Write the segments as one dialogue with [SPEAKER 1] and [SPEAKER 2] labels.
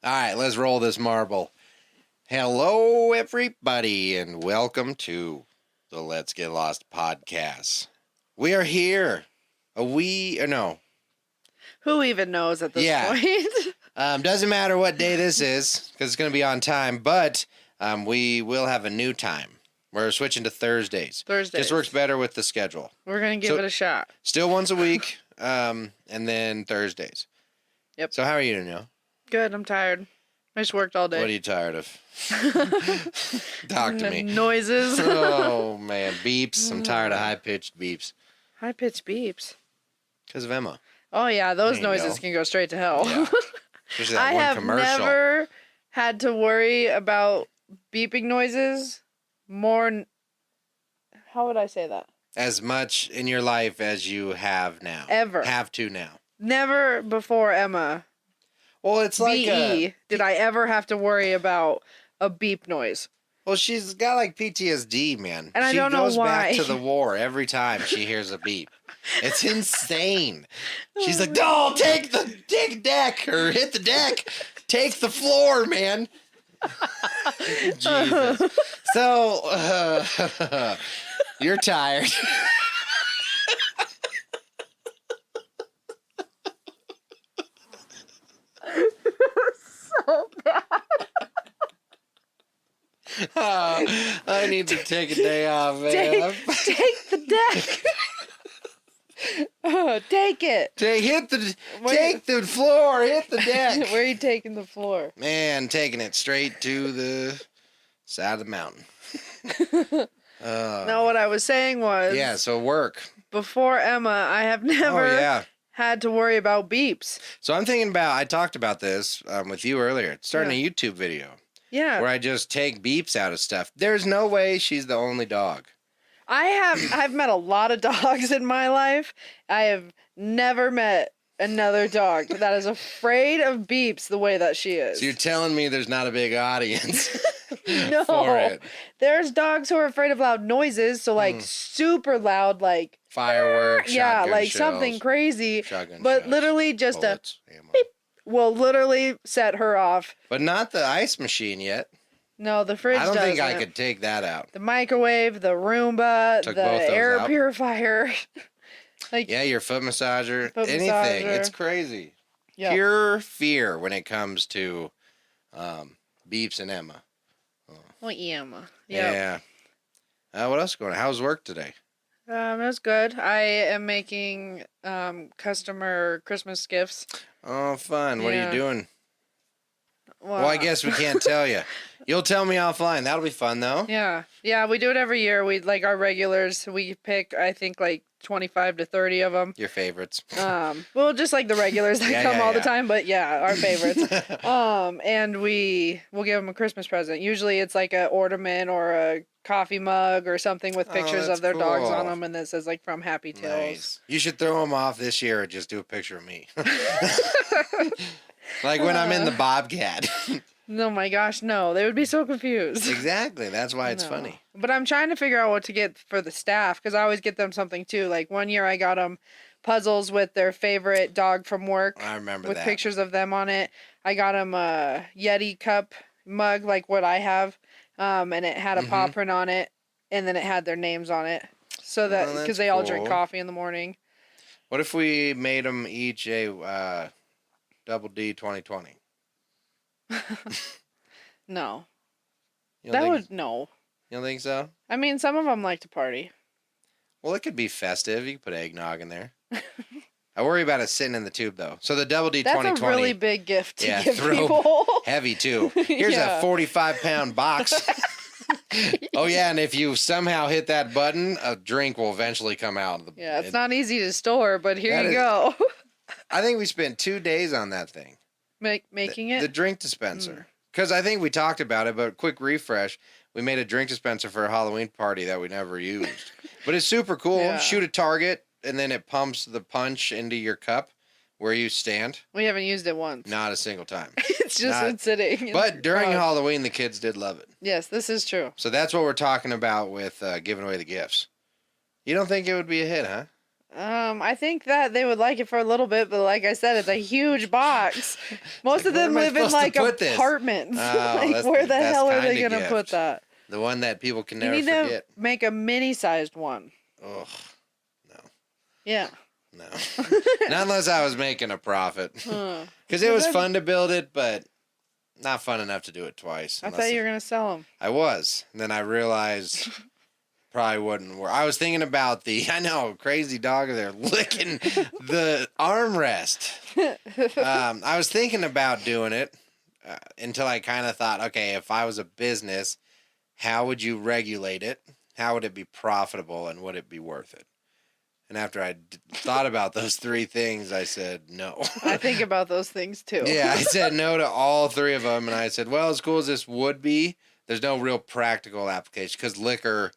[SPEAKER 1] All right, let's roll this marble. Hello, everybody, and welcome to the Let's Get Lost podcast. We are here.
[SPEAKER 2] Who even knows at this point?
[SPEAKER 1] Doesn't matter what day this is, because it's going to be on time, but we will have a new time. We're switching to Thursdays. Just works better with the schedule.
[SPEAKER 2] We're going to give it a shot.
[SPEAKER 1] Still once a week, and then Thursdays.
[SPEAKER 2] Yep.
[SPEAKER 1] So how are you, Danielle?
[SPEAKER 2] Good, I'm tired. I just worked all day.
[SPEAKER 1] What are you tired of? Talk to me.
[SPEAKER 2] Noises.
[SPEAKER 1] Oh, man. Beeps. I'm tired of high-pitched beeps.
[SPEAKER 2] High-pitched beeps?
[SPEAKER 1] Because of Emma.
[SPEAKER 2] Oh, yeah. Those noises can go straight to hell.
[SPEAKER 1] Yeah. Especially that
[SPEAKER 2] I
[SPEAKER 1] one
[SPEAKER 2] have
[SPEAKER 1] commercial.
[SPEAKER 2] never had to worry about beeping noises more... How would I say that?
[SPEAKER 1] As much in your life as you have now.
[SPEAKER 2] Ever.
[SPEAKER 1] Have to now.
[SPEAKER 2] Never before Emma.
[SPEAKER 1] Well, it's like
[SPEAKER 2] did I ever have to worry about a beep noise.
[SPEAKER 1] Well, she's got like PTSD, man.
[SPEAKER 2] And I don't know why.
[SPEAKER 1] She goes back to the war every time she hears a beep. It's insane. She's like, "No, take the deck or hit the deck. Take the floor, man." Jesus. So, you're tired.
[SPEAKER 2] So bad.
[SPEAKER 1] Oh, I need to take a day off, man.
[SPEAKER 2] Take the deck. Take it.
[SPEAKER 1] Take the floor. Hit the deck.
[SPEAKER 2] Where are you taking the floor?
[SPEAKER 1] Man, taking it straight to the side of the mountain.
[SPEAKER 2] No, what I was saying was...
[SPEAKER 1] Yeah, so work.
[SPEAKER 2] Before Emma, I have never had to worry about beeps.
[SPEAKER 1] So I'm thinking about... I talked about this with you earlier. Starting a YouTube video.
[SPEAKER 2] Yeah.
[SPEAKER 1] Where I just take beeps out of stuff. There's no way she's the only dog.
[SPEAKER 2] I've met a lot of dogs in my life. I have never met another dog that is afraid of beeps the way that she is.
[SPEAKER 1] So you're telling me there's not a big audience
[SPEAKER 2] no.
[SPEAKER 1] for it.
[SPEAKER 2] There's dogs who are afraid of loud noises, so like super loud, like
[SPEAKER 1] fireworks,
[SPEAKER 2] like
[SPEAKER 1] shells,
[SPEAKER 2] something crazy.
[SPEAKER 1] Shotgun
[SPEAKER 2] but
[SPEAKER 1] shells,
[SPEAKER 2] literally just
[SPEAKER 1] bullets,
[SPEAKER 2] a
[SPEAKER 1] ammo.
[SPEAKER 2] beep will literally set her off.
[SPEAKER 1] But not the ice machine yet.
[SPEAKER 2] No, the fridge
[SPEAKER 1] I don't think I
[SPEAKER 2] doesn't.
[SPEAKER 1] could take that out.
[SPEAKER 2] The microwave, the Roomba,
[SPEAKER 1] Took
[SPEAKER 2] the
[SPEAKER 1] both those
[SPEAKER 2] air
[SPEAKER 1] out.
[SPEAKER 2] purifier. Like
[SPEAKER 1] Yeah, your foot massager, anything.
[SPEAKER 2] massager.
[SPEAKER 1] It's crazy.
[SPEAKER 2] Yep.
[SPEAKER 1] Pure fear when it comes to beeps and Emma.
[SPEAKER 2] Well, Emma.
[SPEAKER 1] Yeah. What else is going on? How's work today?
[SPEAKER 2] It was good. I am making customer Christmas gifts.
[SPEAKER 1] Oh, fun. What are
[SPEAKER 2] Yeah.
[SPEAKER 1] you doing? Well, I guess we can't tell you. You'll tell me offline. That'll be fun, though.
[SPEAKER 2] Yeah, we do it every year. We like our regulars. We pick, I think, like 25 to 30 of them.
[SPEAKER 1] Your favorites.
[SPEAKER 2] Well, just like the regulars that come all the time, but yeah, our favorites. And we'll give them a Christmas present. Usually, it's like a ornament or a coffee mug or something with pictures of their dogs on them, and that says like "From Happy Tales."
[SPEAKER 1] Nice. You should throw them off this year or just do a picture of me. Like when I'm in the Bobcat.
[SPEAKER 2] No, my gosh, no. They would be so confused.
[SPEAKER 1] Exactly. That's why it's
[SPEAKER 2] No.
[SPEAKER 1] funny.
[SPEAKER 2] But I'm trying to figure out what to get for the staff, because I always get them something too. Like one year I got them puzzles with their favorite dog from work.
[SPEAKER 1] I remember
[SPEAKER 2] with
[SPEAKER 1] that.
[SPEAKER 2] pictures of them on it. I got them a Yeti cup mug like what I have, and it had a paw print on it, and then it had their names on it. So that, because they all drink coffee in the morning.
[SPEAKER 1] What if we made them each a Double D 2020?
[SPEAKER 2] No.
[SPEAKER 1] You don't
[SPEAKER 2] no.
[SPEAKER 1] You don't think so?
[SPEAKER 2] I mean, some of them like to party.
[SPEAKER 1] Well, it could be festive. You could put eggnog in there. I worry about it sitting in the tube, though. So the Double D 2020.
[SPEAKER 2] That's a really big gift to give
[SPEAKER 1] throw
[SPEAKER 2] people.
[SPEAKER 1] Heavy, too. Here's a 45-pound box. Oh, yeah, and if you somehow hit that button, a drink will eventually come out.
[SPEAKER 2] Yeah, it's not easy to store, but here you go.
[SPEAKER 1] I think we spent 2 days on that thing.
[SPEAKER 2] Making it?
[SPEAKER 1] The drink dispenser. Because I think we talked about it, but quick refresh. We made a drink dispenser for a Halloween party that we never used. But it's super cool.
[SPEAKER 2] Yeah.
[SPEAKER 1] Shoot a target, and then it pumps the punch into your cup where you stand.
[SPEAKER 2] We haven't used it once.
[SPEAKER 1] Not a single time.
[SPEAKER 2] It's just been sitting.
[SPEAKER 1] But during Halloween, the kids did love it.
[SPEAKER 2] Yes, this is true.
[SPEAKER 1] So that's what we're talking about with giving away the gifts. You don't think it would be a hit, huh?
[SPEAKER 2] I think that they would like it for a little bit, but like I said, it's a huge box. Most of them live in like apartments. Like where the hell are they gonna put that?
[SPEAKER 1] The one that people can
[SPEAKER 2] You
[SPEAKER 1] never
[SPEAKER 2] need
[SPEAKER 1] forget.
[SPEAKER 2] to make a mini-sized one.
[SPEAKER 1] Ugh, no.
[SPEAKER 2] Yeah.
[SPEAKER 1] No. Not unless I was making a profit. Because it was fun to build it, but not fun enough to do it twice.
[SPEAKER 2] I thought you were gonna sell them.
[SPEAKER 1] I was. And then I realized probably wouldn't work. I was thinking about I know, crazy dog there licking the armrest. I was thinking about doing it until I kind of thought, okay, if I was a business, how would you regulate it? How would it be profitable, and would it be worth it? And after I thought about those three things, I said no.
[SPEAKER 2] I think about those things too.
[SPEAKER 1] Yeah, I said no to all three of them, and I said, well, as cool as this would be, there's no real practical application, because liquor,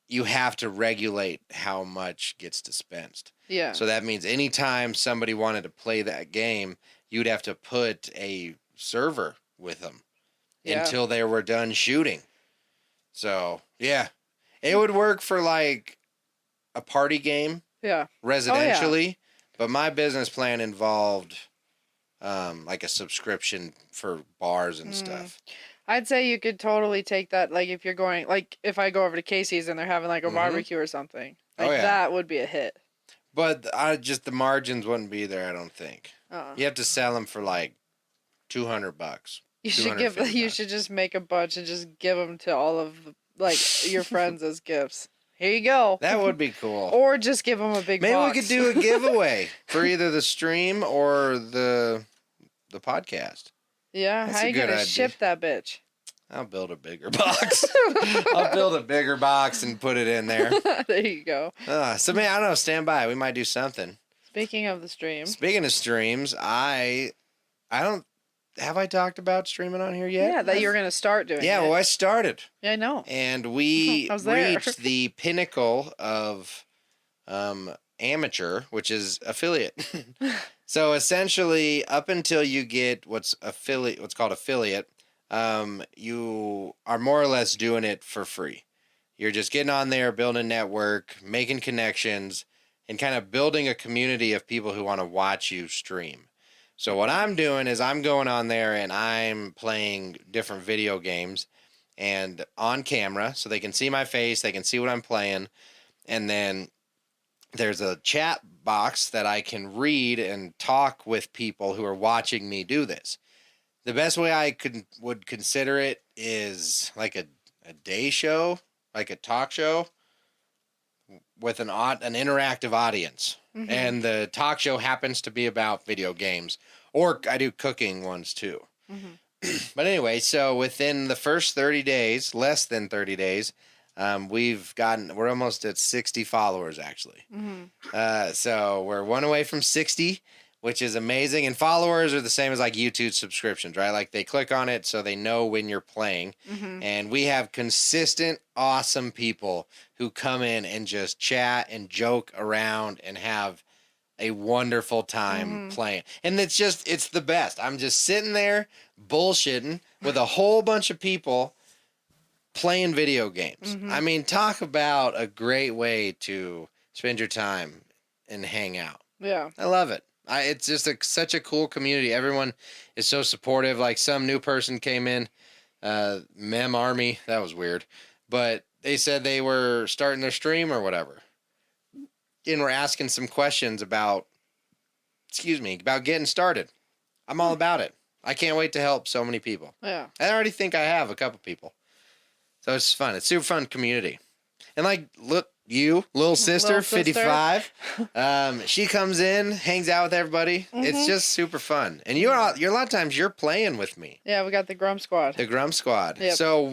[SPEAKER 1] you have to regulate how much gets dispensed.
[SPEAKER 2] Yeah.
[SPEAKER 1] So that means anytime somebody wanted to play that game, you'd have to put a server with them until they were done shooting. So, yeah. It would work for like a party game.
[SPEAKER 2] Yeah.
[SPEAKER 1] Residentially. But my business plan involved like a subscription for bars and stuff.
[SPEAKER 2] I'd say you could totally take that, like if you're going, like if I go over to Casey's and they're having like a barbecue or something, like that would be a hit.
[SPEAKER 1] But the margins wouldn't be there, I don't think. You have to sell them for like $200.
[SPEAKER 2] You should just make a bunch and just give them to all of like your friends as gifts. Here you go.
[SPEAKER 1] That would be cool.
[SPEAKER 2] Or just give them a big
[SPEAKER 1] Maybe
[SPEAKER 2] box.
[SPEAKER 1] we could do a giveaway for either the stream or the podcast.
[SPEAKER 2] Yeah, how you gonna ship that bitch?
[SPEAKER 1] I'll build a bigger box. I'll build a bigger box and put it in there.
[SPEAKER 2] There you go.
[SPEAKER 1] So, man, I don't know. Stand by. We might do something.
[SPEAKER 2] Speaking of the stream.
[SPEAKER 1] Speaking of streams, I don't... Have I talked about streaming on here yet?
[SPEAKER 2] Yeah, that you were going to start doing it.
[SPEAKER 1] Yeah, well, I started.
[SPEAKER 2] Yeah, I know.
[SPEAKER 1] And we reached the pinnacle of amateur, which is affiliate. So essentially, up until you get what's called affiliate, you are more or less doing it for free. You're just getting on there, building a network, making connections, and kind of building a community of people who want to watch you stream. So what I'm doing is I'm going on there and I'm playing different video games and on camera so they can see my face, they can see what I'm playing, and then there's a chat box that I can read and talk with people who are watching me do this. The best way I would consider it is like a day show, like a talk show with an interactive audience. Mm-hmm. And the talk show happens to be about video games, or I do cooking ones too. Mm-hmm. But anyway, so within the first 30 days, less than 30 days, we're almost at 60 followers actually. Mm-hmm. So we're one away from 60, which is amazing. And followers are the same as like YouTube subscriptions, right? Like they click on it so they know when you're playing. Mm-hmm. And we have consistent, awesome people who come in and just chat and joke around and have a wonderful time playing. And it's the best. I'm just sitting there bullshitting with a whole bunch of people playing video games. Mm-hmm. I mean, talk about a great way to spend your time and hang out.
[SPEAKER 2] Yeah.
[SPEAKER 1] I love it. It's just such a cool community. Everyone is so supportive. Like some new person came in, Mem Army. That was weird. But they said they were starting their stream or whatever. And we're asking some questions about getting started. I'm all about it. I can't wait to help so many people.
[SPEAKER 2] Yeah.
[SPEAKER 1] I already think I have a couple people. So it's fun. It's super fun community. And like, look, you, little sister, 55. She comes in, hangs out with everybody. Mm-hmm. It's just super fun. And you're a lot of times you're playing with me.
[SPEAKER 2] Yeah, we got the Grum Squad.
[SPEAKER 1] The Grum Squad.
[SPEAKER 2] Yep.
[SPEAKER 1] So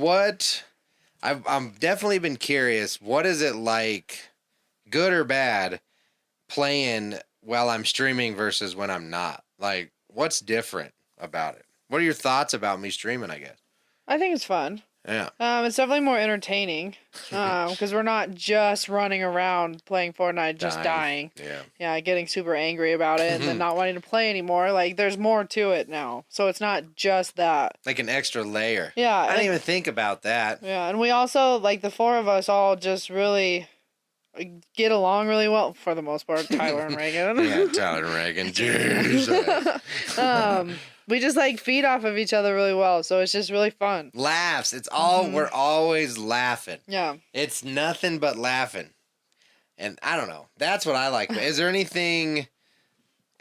[SPEAKER 1] I've definitely been curious. What is it like, good or bad, playing while I'm streaming versus when I'm not? Like, what's different about it? What are your thoughts about me streaming, I guess?
[SPEAKER 2] I think it's fun.
[SPEAKER 1] Yeah.
[SPEAKER 2] It's definitely more entertaining because we're not just running around playing Fortnite, just dying.
[SPEAKER 1] Yeah.
[SPEAKER 2] Yeah, getting super angry about it and then not wanting to play anymore. Like, there's more to it now. So it's not just that.
[SPEAKER 1] Like an extra layer.
[SPEAKER 2] Yeah.
[SPEAKER 1] I didn't even think about that.
[SPEAKER 2] Yeah, and we also, like, the four of us all just really get along really well for the most part. Tyler and Reagan.
[SPEAKER 1] Yeah, Tyler and Reagan. Jesus.
[SPEAKER 2] We just like feed off of each other really well, so it's just really fun.
[SPEAKER 1] Laughs. It's all we're always laughing.
[SPEAKER 2] Yeah.
[SPEAKER 1] It's nothing but laughing. And I don't know. That's what I like. Is there anything?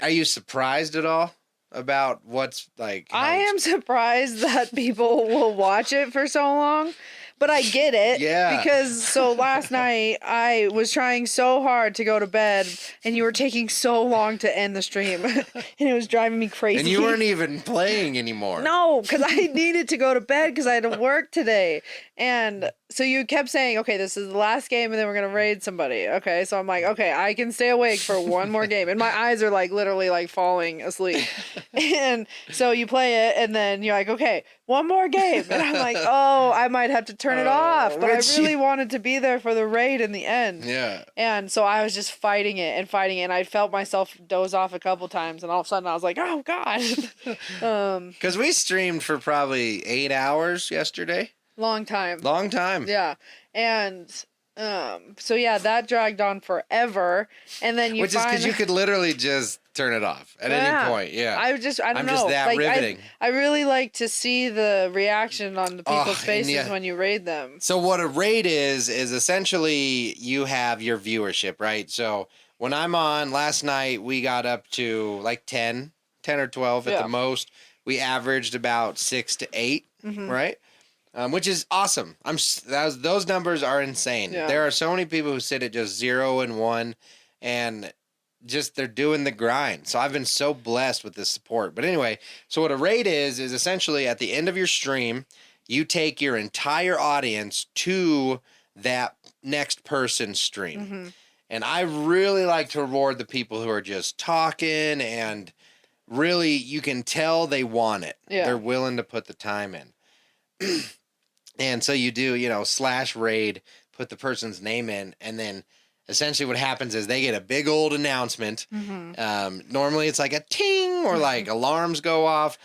[SPEAKER 1] Are you surprised at all about what's like?
[SPEAKER 2] I am surprised that people will watch it for so long. But I get it.
[SPEAKER 1] Yeah.
[SPEAKER 2] Because so last night I was trying so hard to go to bed and you were taking so long to end the stream. And it was driving me crazy.
[SPEAKER 1] And you weren't even playing anymore.
[SPEAKER 2] No, because I needed to go to bed because I had to work today. And so you kept saying, okay, this is the last game and then we're going to raid somebody. Okay, so I'm like, okay, I can stay awake for one more game. And my eyes are like literally like falling asleep. And so you play it and then you're like, okay, one more game. And I'm like, oh, I might have to turn it off. But I really wanted to be there for the raid in the end.
[SPEAKER 1] Yeah.
[SPEAKER 2] And so I was just fighting it. And I felt myself doze off a couple times. And all of a sudden I was like, oh, God.
[SPEAKER 1] Because we streamed for probably 8 hours yesterday.
[SPEAKER 2] Long time.
[SPEAKER 1] Long time.
[SPEAKER 2] Yeah. And so yeah, that dragged on forever. And then
[SPEAKER 1] Which is because you could literally just turn it off at any point. Yeah.
[SPEAKER 2] I don't know.
[SPEAKER 1] I'm just that
[SPEAKER 2] like,
[SPEAKER 1] riveting.
[SPEAKER 2] I really like to see the reaction on the people's faces when you raid them.
[SPEAKER 1] So what a raid is essentially you have your viewership, right? So when I'm on, last night we got up to like 10 or 12 at the most. We averaged about 6 to 8, right? Which is awesome. Those numbers are insane.
[SPEAKER 2] Yeah.
[SPEAKER 1] There are so many people who sit at just 0 and 1 and just they're doing the grind. So I've been so blessed with this support. But anyway, so what a raid is essentially at the end of your stream, you take your entire audience to that next person's stream. And I really like to reward the people who are just talking and really you can tell they want it.
[SPEAKER 2] Yeah.
[SPEAKER 1] They're willing to put the time in. And so you do, /raid, put the person's name in, and then essentially what happens is they get a big old announcement. Normally it's like a ting or like alarms go off.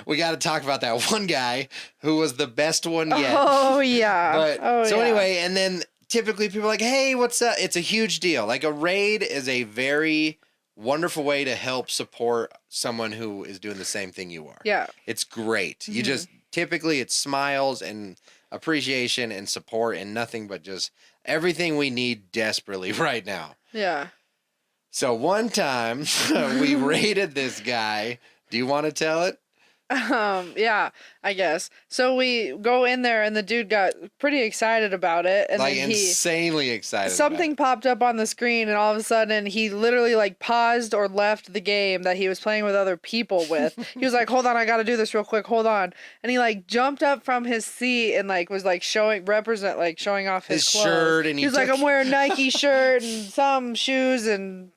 [SPEAKER 1] We got to talk about that one guy who was the best one yet.
[SPEAKER 2] Oh, yeah.
[SPEAKER 1] Anyway, and then typically people are like, hey, what's up? It's a huge deal. Like a raid is a very wonderful way to help support someone who is doing the same thing you are.
[SPEAKER 2] Yeah.
[SPEAKER 1] It's great. You just typically it's smiles and appreciation and support and nothing but just everything we need desperately right now.
[SPEAKER 2] Yeah.
[SPEAKER 1] So one time we raided this guy. Do you want to tell it?
[SPEAKER 2] Yeah, I guess. So we go in there and the dude got pretty excited about it. And
[SPEAKER 1] like
[SPEAKER 2] then
[SPEAKER 1] insanely excited.
[SPEAKER 2] Something popped up on the screen and all of a sudden he literally like paused or left the game that he was playing with other people with. He was like, hold on, I gotta do this real quick, hold on. And he like jumped up from his seat and like was like showing off his clothes.
[SPEAKER 1] Shirt and
[SPEAKER 2] he was like, I'm wearing Nike shirt and some shoes and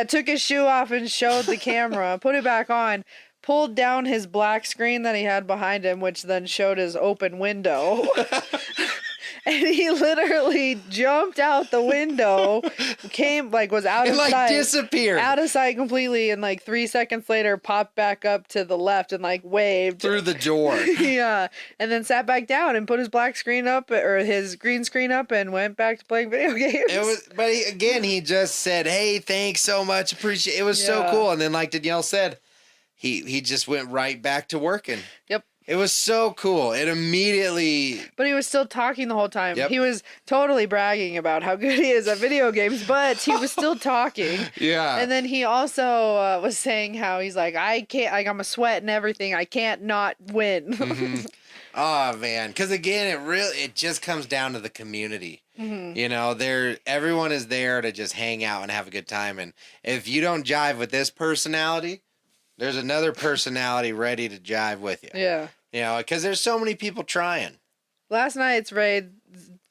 [SPEAKER 2] took his shoe off and showed the camera, put it back on. Pulled down his black screen that he had behind him, which then showed his open window. And he literally jumped out the window, was out of sight.
[SPEAKER 1] Disappeared.
[SPEAKER 2] Out of sight completely, and 3 seconds later popped back up to the left and waved.
[SPEAKER 1] Through the door.
[SPEAKER 2] Yeah. And then sat back down and put his black screen up, or his green screen up, and went back to playing video games.
[SPEAKER 1] He just said, hey, thanks so much, appreciate it. It was so cool. And then like Danielle said, he just went right back to working.
[SPEAKER 2] Yep.
[SPEAKER 1] It was so cool. It immediately...
[SPEAKER 2] But he was still talking the whole time.
[SPEAKER 1] Yep.
[SPEAKER 2] He was totally bragging about how good he is at video games, but he was still talking.
[SPEAKER 1] Yeah.
[SPEAKER 2] And then he also was saying how he's like, I can't, I'm a sweat and everything. I can't not win.
[SPEAKER 1] Oh, man. Because again, it just comes down to the community. Everyone is there to just hang out and have a good time. And if you don't jive with this personality... There's another personality ready to jive with you.
[SPEAKER 2] Yeah.
[SPEAKER 1] Because there's so many people trying.
[SPEAKER 2] Last night's raid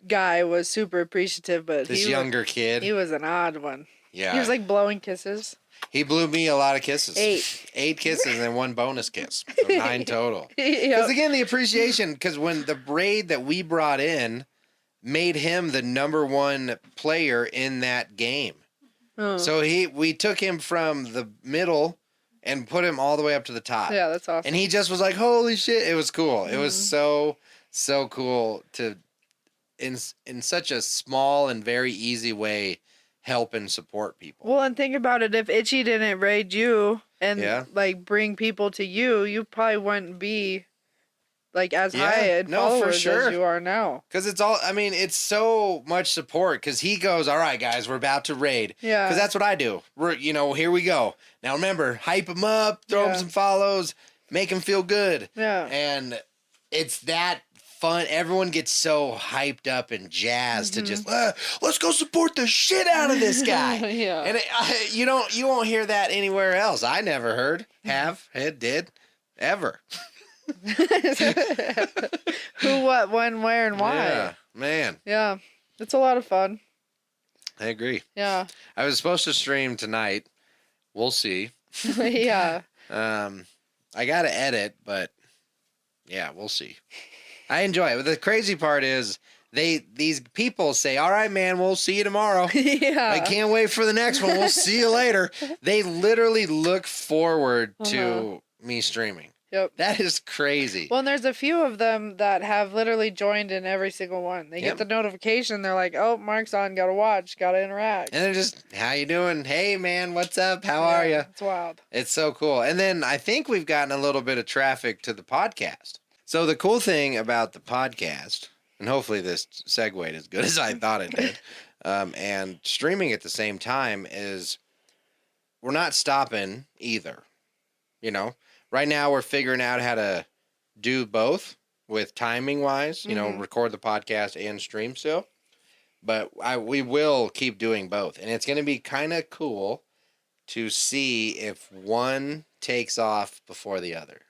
[SPEAKER 2] guy was super appreciative, but
[SPEAKER 1] this younger kid.
[SPEAKER 2] He was an odd one.
[SPEAKER 1] Yeah.
[SPEAKER 2] He was blowing kisses.
[SPEAKER 1] He blew me a lot of kisses.
[SPEAKER 2] 8.
[SPEAKER 1] 8 kisses and 1 bonus kiss. So 9 total. Because again, the appreciation, because when the raid that we brought in made him the #1 player in that game. Oh. So we took him from the middle and put him all the way up to the top.
[SPEAKER 2] Yeah, that's awesome.
[SPEAKER 1] And he just was like, holy shit. It was cool. It was so, so cool in such a small and very easy way help and support people.
[SPEAKER 2] Well, and think about it. If Itchy didn't raid you and like bring people to you, you probably wouldn't be like as high in followers as you are now.
[SPEAKER 1] Because it's so much support. Because he goes, all right, guys, we're about to raid.
[SPEAKER 2] Yeah.
[SPEAKER 1] Because that's what I do. Here we go. Now remember, hype him up, throw him some follows, make him feel good.
[SPEAKER 2] Yeah.
[SPEAKER 1] And it's that fun. Everyone gets so hyped up and jazzed to just, let's go support the shit out of this guy.
[SPEAKER 2] Yeah.
[SPEAKER 1] And you won't hear that anywhere else. I never heard, did, ever.
[SPEAKER 2] Who, what, when, where, and why.
[SPEAKER 1] Yeah, man.
[SPEAKER 2] Yeah, it's a lot of fun.
[SPEAKER 1] I agree.
[SPEAKER 2] Yeah.
[SPEAKER 1] I was supposed to stream tonight. We'll see.
[SPEAKER 2] Yeah.
[SPEAKER 1] I got to edit, but yeah, we'll see. I enjoy it. But the crazy part is these people say, all right, man, we'll see you tomorrow.
[SPEAKER 2] Yeah.
[SPEAKER 1] I can't wait for the next one. We'll see you later. They literally look forward to me streaming.
[SPEAKER 2] Yep.
[SPEAKER 1] That is crazy.
[SPEAKER 2] Well, and there's a few of them that have literally joined in every single one. They get the notification. They're like, oh, Mark's on. Got to watch. Got to interact.
[SPEAKER 1] And they're just, how you doing? Hey, man, what's up? How are you?
[SPEAKER 2] It's wild.
[SPEAKER 1] It's so cool. And then I think we've gotten a little bit of traffic to the podcast. So the cool thing about the podcast, and hopefully this segued as good as I thought it did, and streaming at the same time is we're not stopping either. Right now we're figuring out how to do both with timing wise, record the podcast and stream still. But we will keep doing both. And it's going to be kind of cool to see if one takes off before the other.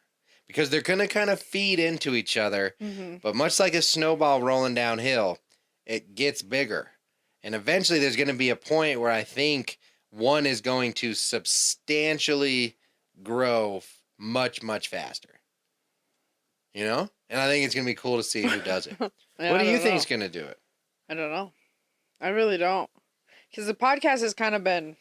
[SPEAKER 1] Because they're going to kind of feed into each other. Mm-hmm. But much like a snowball rolling downhill, it gets bigger. And eventually there's going to be a point where I think one is going to substantially grow much, much faster. And I think it's going to be cool to see who does it. What do you think is going to do it?
[SPEAKER 2] I don't know. I really don't. Because the podcast has kind of been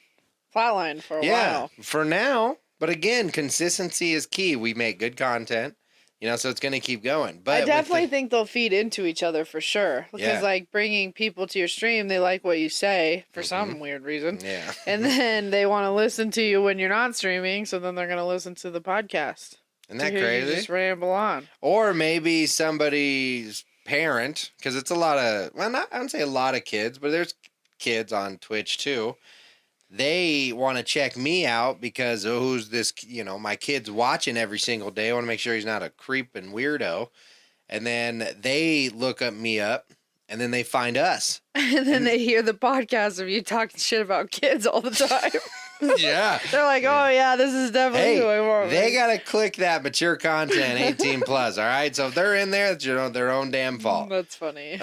[SPEAKER 2] flatlined for a while.
[SPEAKER 1] Yeah, for now. But again, consistency is key. We make good content, so it's going to keep going. But
[SPEAKER 2] I definitely think they'll feed into each other for sure. Because, bringing people to your stream, they like what you say for some weird reason.
[SPEAKER 1] Yeah.
[SPEAKER 2] And then they want to listen to you when you're not streaming, so then they're going to listen to the podcast.
[SPEAKER 1] Isn't that crazy?
[SPEAKER 2] You just ramble on.
[SPEAKER 1] Or maybe somebody's parent, because it's a lot of, I wouldn't say a lot of kids, but there's kids on Twitch too. They want to check me out because who's this, my kid's watching every single day. I want to make sure he's not a creep and weirdo. And then they look me up and then they find us.
[SPEAKER 2] And then they hear the podcast of you talking shit about kids all the time.
[SPEAKER 1] Yeah.
[SPEAKER 2] They're like, oh yeah, this is definitely who I want.
[SPEAKER 1] They got to click that mature content 18 plus. All right. So if they're in there, it's their own damn fault.
[SPEAKER 2] That's funny.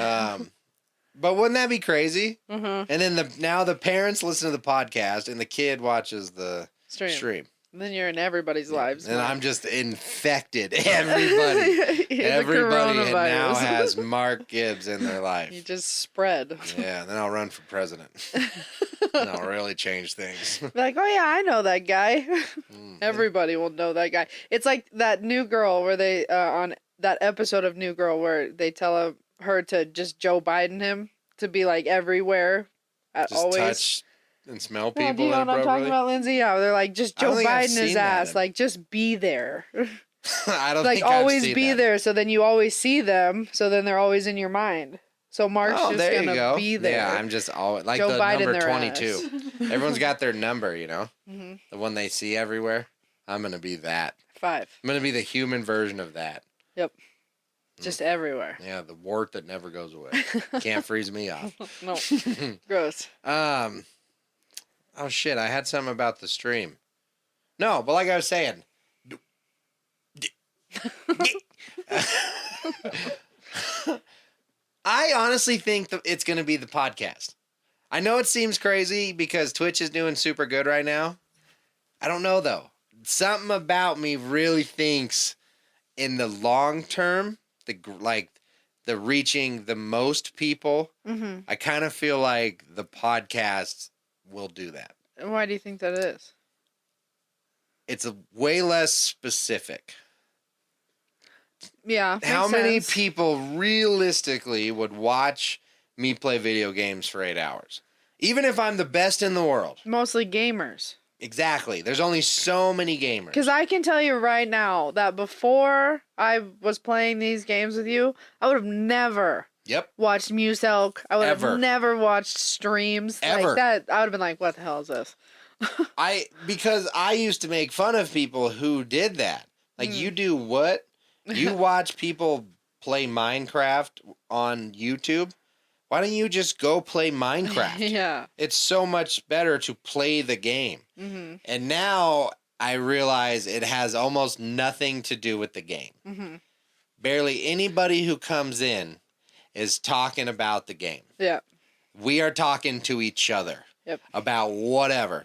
[SPEAKER 1] But wouldn't that be crazy?
[SPEAKER 2] Mm-hmm.
[SPEAKER 1] And then now the parents listen to the podcast and the kid watches the stream.
[SPEAKER 2] And then you're in everybody's lives.
[SPEAKER 1] And I'm just infected. Everybody. Everybody now has Mark Gibbs in their life.
[SPEAKER 2] You just spread.
[SPEAKER 1] Yeah, then I'll run for president. And I'll really change things.
[SPEAKER 2] Like, oh yeah, I know that guy. Everybody will know that guy. It's like that New Girl where they, on that episode of New Girl where they tell her to just Joe Biden him to be like everywhere at
[SPEAKER 1] just
[SPEAKER 2] always
[SPEAKER 1] touch and smell people.
[SPEAKER 2] Do you know what I'm talking about, Lindsay? Yeah, they're like just Joe Biden his ass, like just be there.
[SPEAKER 1] I don't
[SPEAKER 2] like
[SPEAKER 1] think
[SPEAKER 2] always
[SPEAKER 1] I've
[SPEAKER 2] be
[SPEAKER 1] that.
[SPEAKER 2] There, so then you always see them, so then they're always in your mind. So Mark's just gonna be there.
[SPEAKER 1] Yeah, I'm just always like
[SPEAKER 2] Joe
[SPEAKER 1] the
[SPEAKER 2] Biden
[SPEAKER 1] number 22. Everyone's got their number, the one they see everywhere. I'm gonna be that
[SPEAKER 2] 5.
[SPEAKER 1] I'm gonna be the human version of that.
[SPEAKER 2] Yep. Just everywhere.
[SPEAKER 1] Yeah, the wart that never goes away. Can't freeze me off.
[SPEAKER 2] No. Gross.
[SPEAKER 1] Oh shit, I had something about the stream. No, but like I was saying. I honestly think that it's going to be the podcast. I know it seems crazy because Twitch is doing super good right now. I don't know though. Something about me really thinks in the long term, the reaching the most people, I kind of feel like the podcast will do that.
[SPEAKER 2] And why do you think that is?
[SPEAKER 1] It's a way less specific.
[SPEAKER 2] Yeah.
[SPEAKER 1] How many people realistically would watch me play video games for 8 hours? Even if I'm the best in the world.
[SPEAKER 2] Mostly gamers.
[SPEAKER 1] Exactly. There's only so many gamers.
[SPEAKER 2] Because I can tell you right now that before I was playing these games with you, I would have never watched Muselk. I would have never watched streams.
[SPEAKER 1] Ever.
[SPEAKER 2] Like that. I would have been like, what the hell is this?
[SPEAKER 1] Because I used to make fun of people who did that. Like, you do what? You watch people play Minecraft on YouTube? Why don't you just go play Minecraft?
[SPEAKER 2] Yeah.
[SPEAKER 1] It's so much better to play the game.
[SPEAKER 2] Mm-hmm.
[SPEAKER 1] And now I realize it has almost nothing to do with the game.
[SPEAKER 2] Mm-hmm.
[SPEAKER 1] Barely anybody who comes in is talking about the game.
[SPEAKER 2] Yeah.
[SPEAKER 1] We are talking to each other about whatever.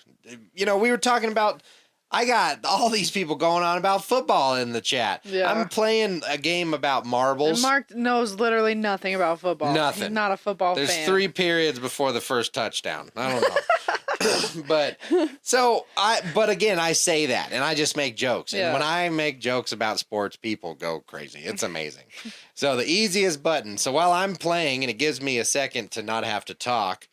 [SPEAKER 1] You know, we were talking about... I got all these people going on about football in the chat.
[SPEAKER 2] Yeah.
[SPEAKER 1] I'm playing a game about marbles.
[SPEAKER 2] And Mark knows literally nothing about football.
[SPEAKER 1] Nothing.
[SPEAKER 2] He's not a football fan.
[SPEAKER 1] There's 3 periods before the first touchdown. I don't know. But again, I say that and I just make jokes. And when I make jokes about sports, people go crazy. It's amazing. So the easiest button. So while I'm playing and it gives me a second to not have to talk,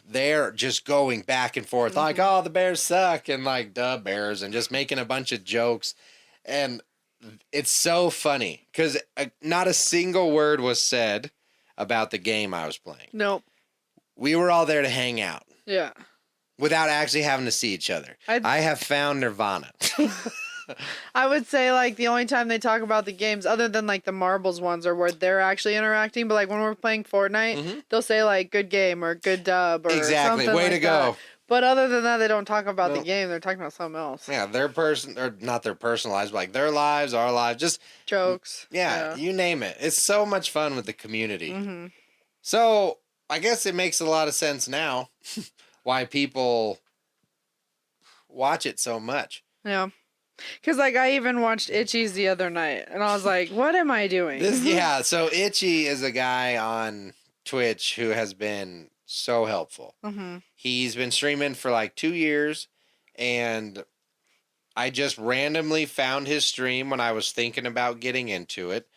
[SPEAKER 1] they're just going back and forth like, oh, the Bears suck, and like, duh, Bears, and just making a bunch of jokes. And it's so funny because not a single word was said about the game I was playing.
[SPEAKER 2] Nope.
[SPEAKER 1] We were all there to hang out.
[SPEAKER 2] Yeah.
[SPEAKER 1] Without actually having to see each other. I have found nirvana.
[SPEAKER 2] I would say, like, the only time they talk about the games, other than, like, the marbles ones, are where they're actually interacting. But, like, when we're playing Fortnite, they'll say, like, good game or good dub or
[SPEAKER 1] exactly.
[SPEAKER 2] something
[SPEAKER 1] Way
[SPEAKER 2] like
[SPEAKER 1] to go.
[SPEAKER 2] that. But other than that, they don't talk about the game. They're talking about something else.
[SPEAKER 1] Yeah, or not their personal lives, but, like, their lives, our lives. Just
[SPEAKER 2] jokes.
[SPEAKER 1] Yeah, you name it. It's so much fun with the community.
[SPEAKER 2] Mm-hmm.
[SPEAKER 1] So, I guess it makes a lot of sense now why people watch it so much.
[SPEAKER 2] Yeah. Because, like, I even watched Itchy's the other night, and I was like, what am I doing?
[SPEAKER 1] So Itchy is a guy on Twitch who has been so helpful.
[SPEAKER 2] Mm-hmm.
[SPEAKER 1] He's been streaming for, like, 2 years, and I just randomly found his stream when I was thinking about getting into it.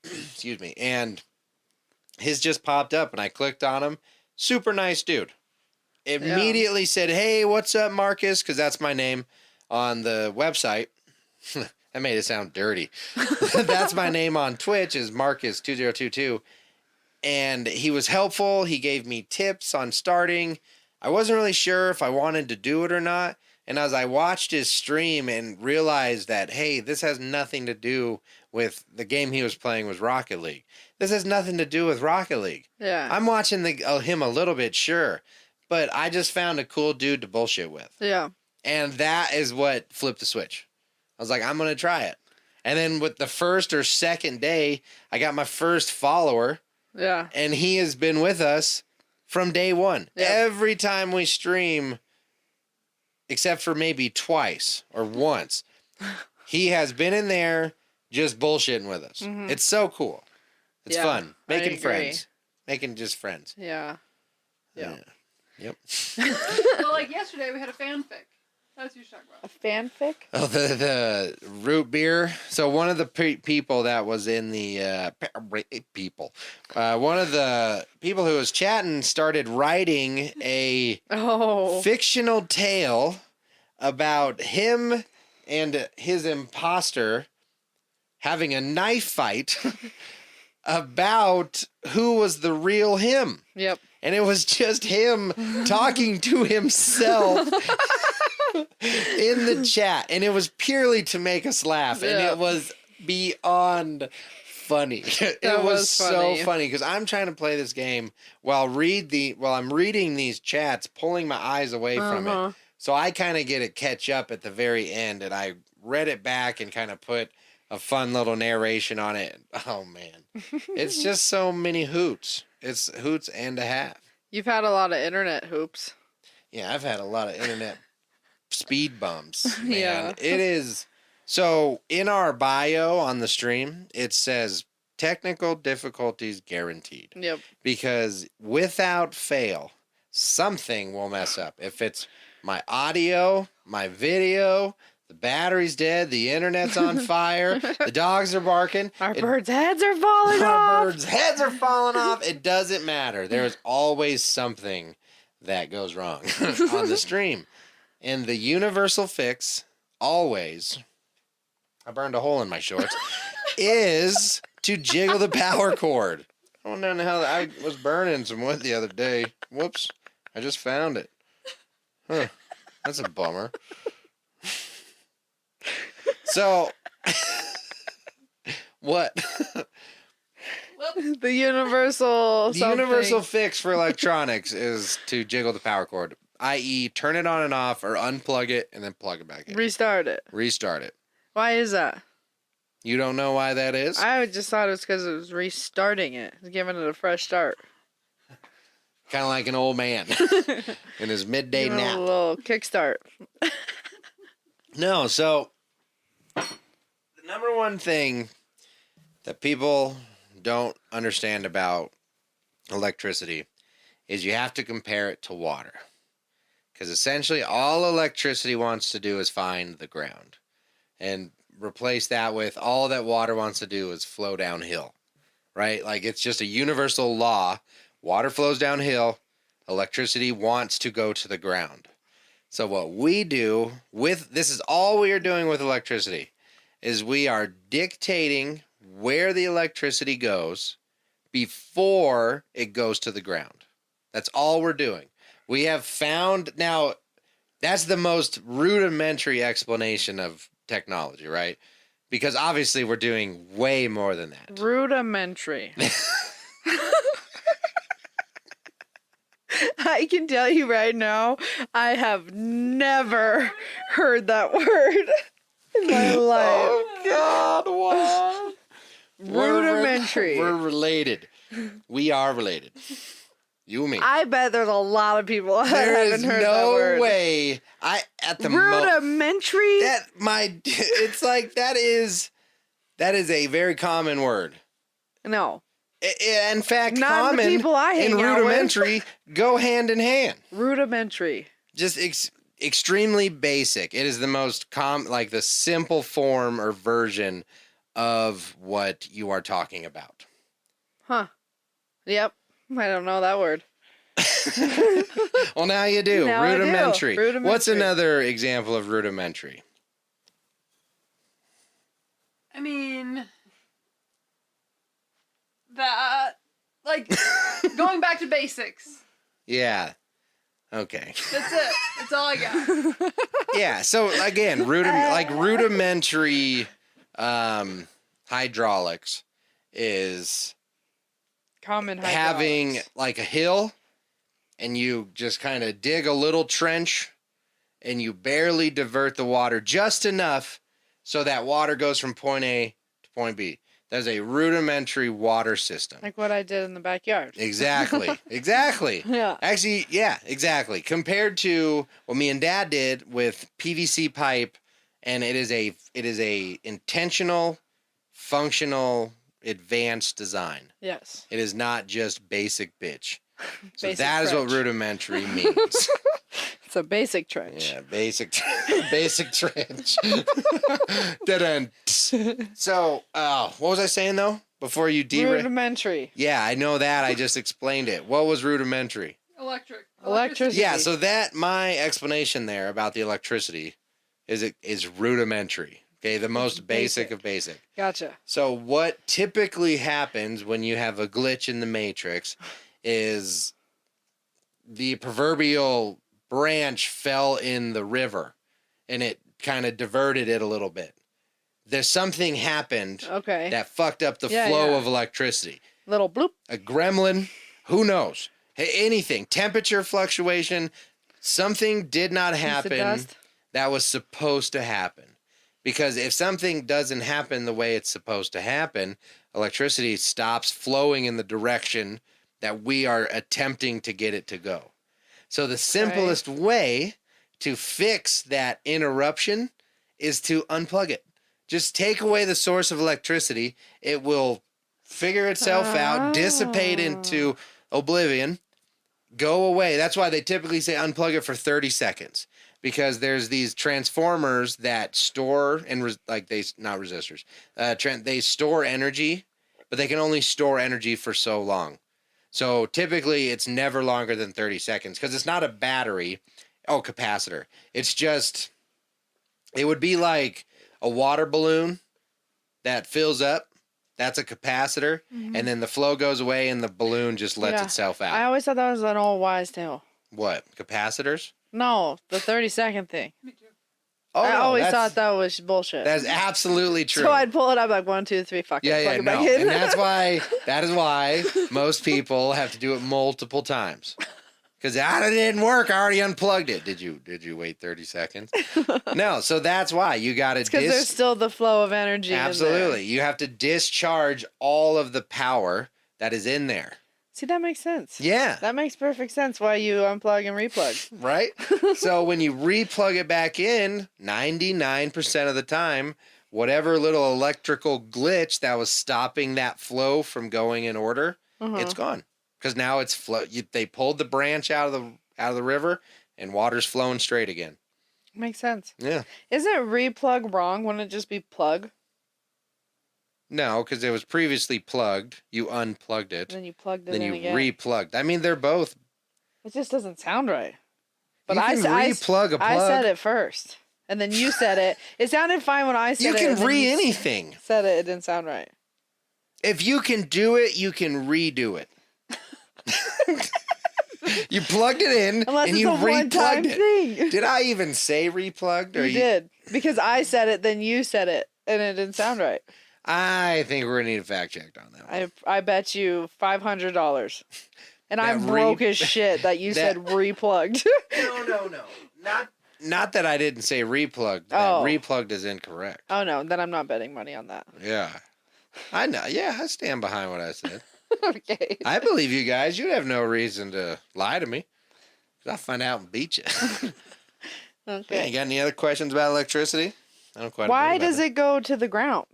[SPEAKER 1] Excuse me. And his just popped up, and I clicked on him. Super nice dude. Immediately said, hey, what's up, Marcus? Because that's my name on the website. That made it sound dirty. That's my name on Twitch is Marcus2022. And he was helpful. He gave me tips on starting. I wasn't really sure if I wanted to do it or not. And as I watched his stream and realized that, hey, this has nothing to do with the game he was playing was Rocket League. This has nothing to do with Rocket League.
[SPEAKER 2] Yeah.
[SPEAKER 1] I'm watching him a little bit, sure. But I just found a cool dude to bullshit with.
[SPEAKER 2] Yeah.
[SPEAKER 1] And that is what flipped the switch. I was like, I'm going to try it. And then with the first or second day, I got my first follower.
[SPEAKER 2] Yeah.
[SPEAKER 1] And he has been with us from day one. Yep. Every time we stream, except for maybe twice or once, he has been in there just bullshitting with us. Mm-hmm. It's so cool. It's fun. Making friends. Making just friends.
[SPEAKER 2] Yeah. Yeah.
[SPEAKER 1] Yep.
[SPEAKER 3] So, like, yesterday we had a fanfic. That's what you're talking about.
[SPEAKER 2] A fanfic?
[SPEAKER 1] Oh, the root beer. So one of the people that was in the one of the people who was chatting started writing a fictional tale about him and his imposter having a knife fight about who was the real him.
[SPEAKER 2] Yep.
[SPEAKER 1] And it was just him talking to himself in the chat. And it was purely to make us laugh. And it was beyond funny. It was so funny because I'm trying to play this game while I'm reading these chats, pulling my eyes away from it. So I kind of get to catch up at the very end. And I read it back and kind of put a fun little narration on it. Oh, man. It's just so many hoots. It's hoots and a half.
[SPEAKER 2] You've had a lot of internet hoops.
[SPEAKER 1] Yeah, I've had a lot of internet speed bumps. Man.
[SPEAKER 2] Yeah.
[SPEAKER 1] It is. So in our bio on the stream, it says technical difficulties guaranteed.
[SPEAKER 2] Yep.
[SPEAKER 1] Because without fail, something will mess up. If it's my audio, my video, The battery's dead. The internet's on fire. The dogs are barking.
[SPEAKER 2] Our birds' heads are falling
[SPEAKER 1] Our
[SPEAKER 2] off.
[SPEAKER 1] birds' heads are falling off. It doesn't matter. There's always something that goes wrong on the stream. And the universal fix, always, I burned a hole in my shorts, is to jiggle the power cord. I don't know how I was burning some wood the other day. Whoops. I just found it. Huh. That's a bummer. So, what?
[SPEAKER 2] The universal
[SPEAKER 1] The universal fix for electronics is to jiggle the power cord, i.e. turn it on and off or unplug it and then plug it back in.
[SPEAKER 2] Restart it.
[SPEAKER 1] Restart it.
[SPEAKER 2] Why is that?
[SPEAKER 1] You don't know why that is?
[SPEAKER 2] I just thought it was because it was restarting it, giving it a fresh start.
[SPEAKER 1] Kind of like an old man in his midday
[SPEAKER 2] Give it
[SPEAKER 1] nap.
[SPEAKER 2] a little kickstart.
[SPEAKER 1] No, so the number one thing that people don't understand about electricity is you have to compare it to water. Because essentially all electricity wants to do is find the ground. And replace that with all that water wants to do is flow downhill. Right? Like it's just a universal law. Water flows downhill. Electricity wants to go to the ground. So what we do with, this is all we are doing with electricity, is we are dictating where the electricity goes before it goes to the ground. That's all we're doing. We have found, now, that's the most rudimentary explanation of technology, right? Because obviously we're doing way more than that.
[SPEAKER 2] Rudimentary. I can tell you right now, I have never heard that word in my life.
[SPEAKER 1] Oh, God, what?
[SPEAKER 2] Rudimentary.
[SPEAKER 1] We're related. We are related. You and me.
[SPEAKER 2] I bet there's a lot of people that
[SPEAKER 1] There is
[SPEAKER 2] haven't heard that word.
[SPEAKER 1] no way.
[SPEAKER 2] Rudimentary?
[SPEAKER 1] It's like that is a very common word.
[SPEAKER 2] No.
[SPEAKER 1] In fact,
[SPEAKER 2] Not
[SPEAKER 1] common
[SPEAKER 2] the people I hang
[SPEAKER 1] and
[SPEAKER 2] out with.
[SPEAKER 1] rudimentary go hand in hand.
[SPEAKER 2] Rudimentary.
[SPEAKER 1] Just extremely basic. It is the most like the simple form or version of what you are talking about.
[SPEAKER 2] Huh. Yep. I don't know that word.
[SPEAKER 1] Well, now you do.
[SPEAKER 2] Now I do.
[SPEAKER 1] Rudimentary.
[SPEAKER 2] Rudimentary.
[SPEAKER 1] What's another example of rudimentary?
[SPEAKER 3] I mean, that, like, going back to basics.
[SPEAKER 1] Yeah. Okay.
[SPEAKER 3] That's it. That's all I got.
[SPEAKER 1] Yeah. So again, rudimentary hydraulics is
[SPEAKER 2] Common
[SPEAKER 1] having
[SPEAKER 2] hydraulics.
[SPEAKER 1] like a hill and you just kind of dig a little trench and you barely divert the water just enough so that water goes from point A to point B. That's a rudimentary water system.
[SPEAKER 2] Like what I did in the backyard.
[SPEAKER 1] Exactly. Exactly.
[SPEAKER 2] Yeah.
[SPEAKER 1] Actually, yeah, exactly. Compared to what me and Dad did with PVC pipe, and it is a intentional, functional, advanced design.
[SPEAKER 2] Yes.
[SPEAKER 1] It is not just basic bitch. So
[SPEAKER 2] Basic
[SPEAKER 1] that is what
[SPEAKER 2] trench.
[SPEAKER 1] rudimentary means.
[SPEAKER 2] It's a basic trench.
[SPEAKER 1] Yeah, basic trench. Dead end. So, what was I saying though? Before you
[SPEAKER 2] Rudimentary.
[SPEAKER 1] Yeah, I know that. I just explained it. What was rudimentary?
[SPEAKER 2] Electricity.
[SPEAKER 1] Yeah, so that my explanation there about the electricity is rudimentary. Okay, the most basic of basic.
[SPEAKER 2] Gotcha.
[SPEAKER 1] So what typically happens when you have a glitch in the matrix is the proverbial branch fell in the river and it kind of diverted it a little bit. There's something happened
[SPEAKER 2] Okay.
[SPEAKER 1] that fucked up the flow of electricity.
[SPEAKER 2] Little bloop.
[SPEAKER 1] A gremlin, who knows? Hey, anything, temperature fluctuation, something did not
[SPEAKER 2] Piece of
[SPEAKER 1] happen
[SPEAKER 2] dust.
[SPEAKER 1] that was supposed to happen. Because if something doesn't happen the way it's supposed to happen, electricity stops flowing in the direction that we are attempting to get it to go. So the simplest way to fix that interruption is to unplug it. Just take away the source of electricity. It will figure itself out, dissipate into oblivion, go away. That's why they typically say unplug it for 30 seconds. because there's these transformers that store and not resistors. They store energy, but they can only store energy for so long. So typically it's never longer than 30 seconds because it's not a battery. Oh, capacitor. It's just, it would be like a water balloon that fills up. That's a capacitor. And then the flow goes away and the balloon just lets itself out.
[SPEAKER 2] I always thought that was an old wives' tale.
[SPEAKER 1] What? Capacitors?
[SPEAKER 2] No, the 30-second thing.
[SPEAKER 3] Me too.
[SPEAKER 1] Oh,
[SPEAKER 2] I
[SPEAKER 1] no,
[SPEAKER 2] always thought that was bullshit.
[SPEAKER 1] That's absolutely true.
[SPEAKER 2] So I'd pull it up like 1, 2, 3, fuck it.
[SPEAKER 1] Yeah,
[SPEAKER 2] plug it
[SPEAKER 1] no.
[SPEAKER 2] back in.
[SPEAKER 1] And that is why most people have to do it multiple times. Because it didn't work. I already unplugged it. Did you wait 30 seconds? No, so that's why you got to
[SPEAKER 2] because there's still the flow of energy.
[SPEAKER 1] Absolutely. You have to discharge all of the power that is in there.
[SPEAKER 2] See, that makes sense.
[SPEAKER 1] Yeah.
[SPEAKER 2] That makes perfect sense why you unplug and replug.
[SPEAKER 1] Right? So when you replug it back in, 99% of the time, whatever little electrical glitch that was stopping that flow from going in order, it's gone. Because now it's they pulled the branch out of the river and water's flowing straight again.
[SPEAKER 2] Makes sense.
[SPEAKER 1] Yeah.
[SPEAKER 2] Isn't replug wrong? Wouldn't it just be plug?
[SPEAKER 1] No, because it was previously plugged. You unplugged it.
[SPEAKER 2] Then you plugged it
[SPEAKER 1] then
[SPEAKER 2] in
[SPEAKER 1] you
[SPEAKER 2] again.
[SPEAKER 1] replugged. I mean, they're both.
[SPEAKER 2] It just doesn't sound right. But
[SPEAKER 1] You can replug a plug.
[SPEAKER 2] I said it first, and then you said it. It sounded fine when I said it.
[SPEAKER 1] You can anything.
[SPEAKER 2] Said it. It didn't sound right.
[SPEAKER 1] If you can do it, you can redo it. You plugged it in
[SPEAKER 2] Unless
[SPEAKER 1] and
[SPEAKER 2] it's
[SPEAKER 1] you
[SPEAKER 2] a one-time
[SPEAKER 1] replugged it.
[SPEAKER 2] thing.
[SPEAKER 1] Did I even say replugged? Or
[SPEAKER 2] You did. Because I said it, then you said it, and it didn't sound right.
[SPEAKER 1] I think we're gonna need a fact check on that one.
[SPEAKER 2] I bet you $500. And I'm broke as shit that you said replugged.
[SPEAKER 1] No. Not that I didn't say replugged. That replugged is incorrect.
[SPEAKER 2] Oh no, then I'm not betting money on that.
[SPEAKER 1] Yeah. I know. Yeah, I stand behind what I said.
[SPEAKER 2] Okay.
[SPEAKER 1] I believe you guys. You have no reason to lie to me. 'Cause I'll find out and beat you.
[SPEAKER 2] Okay.
[SPEAKER 1] Yeah, you got any other questions about electricity? I don't quite
[SPEAKER 2] Why
[SPEAKER 1] agree about
[SPEAKER 2] does it go to the ground?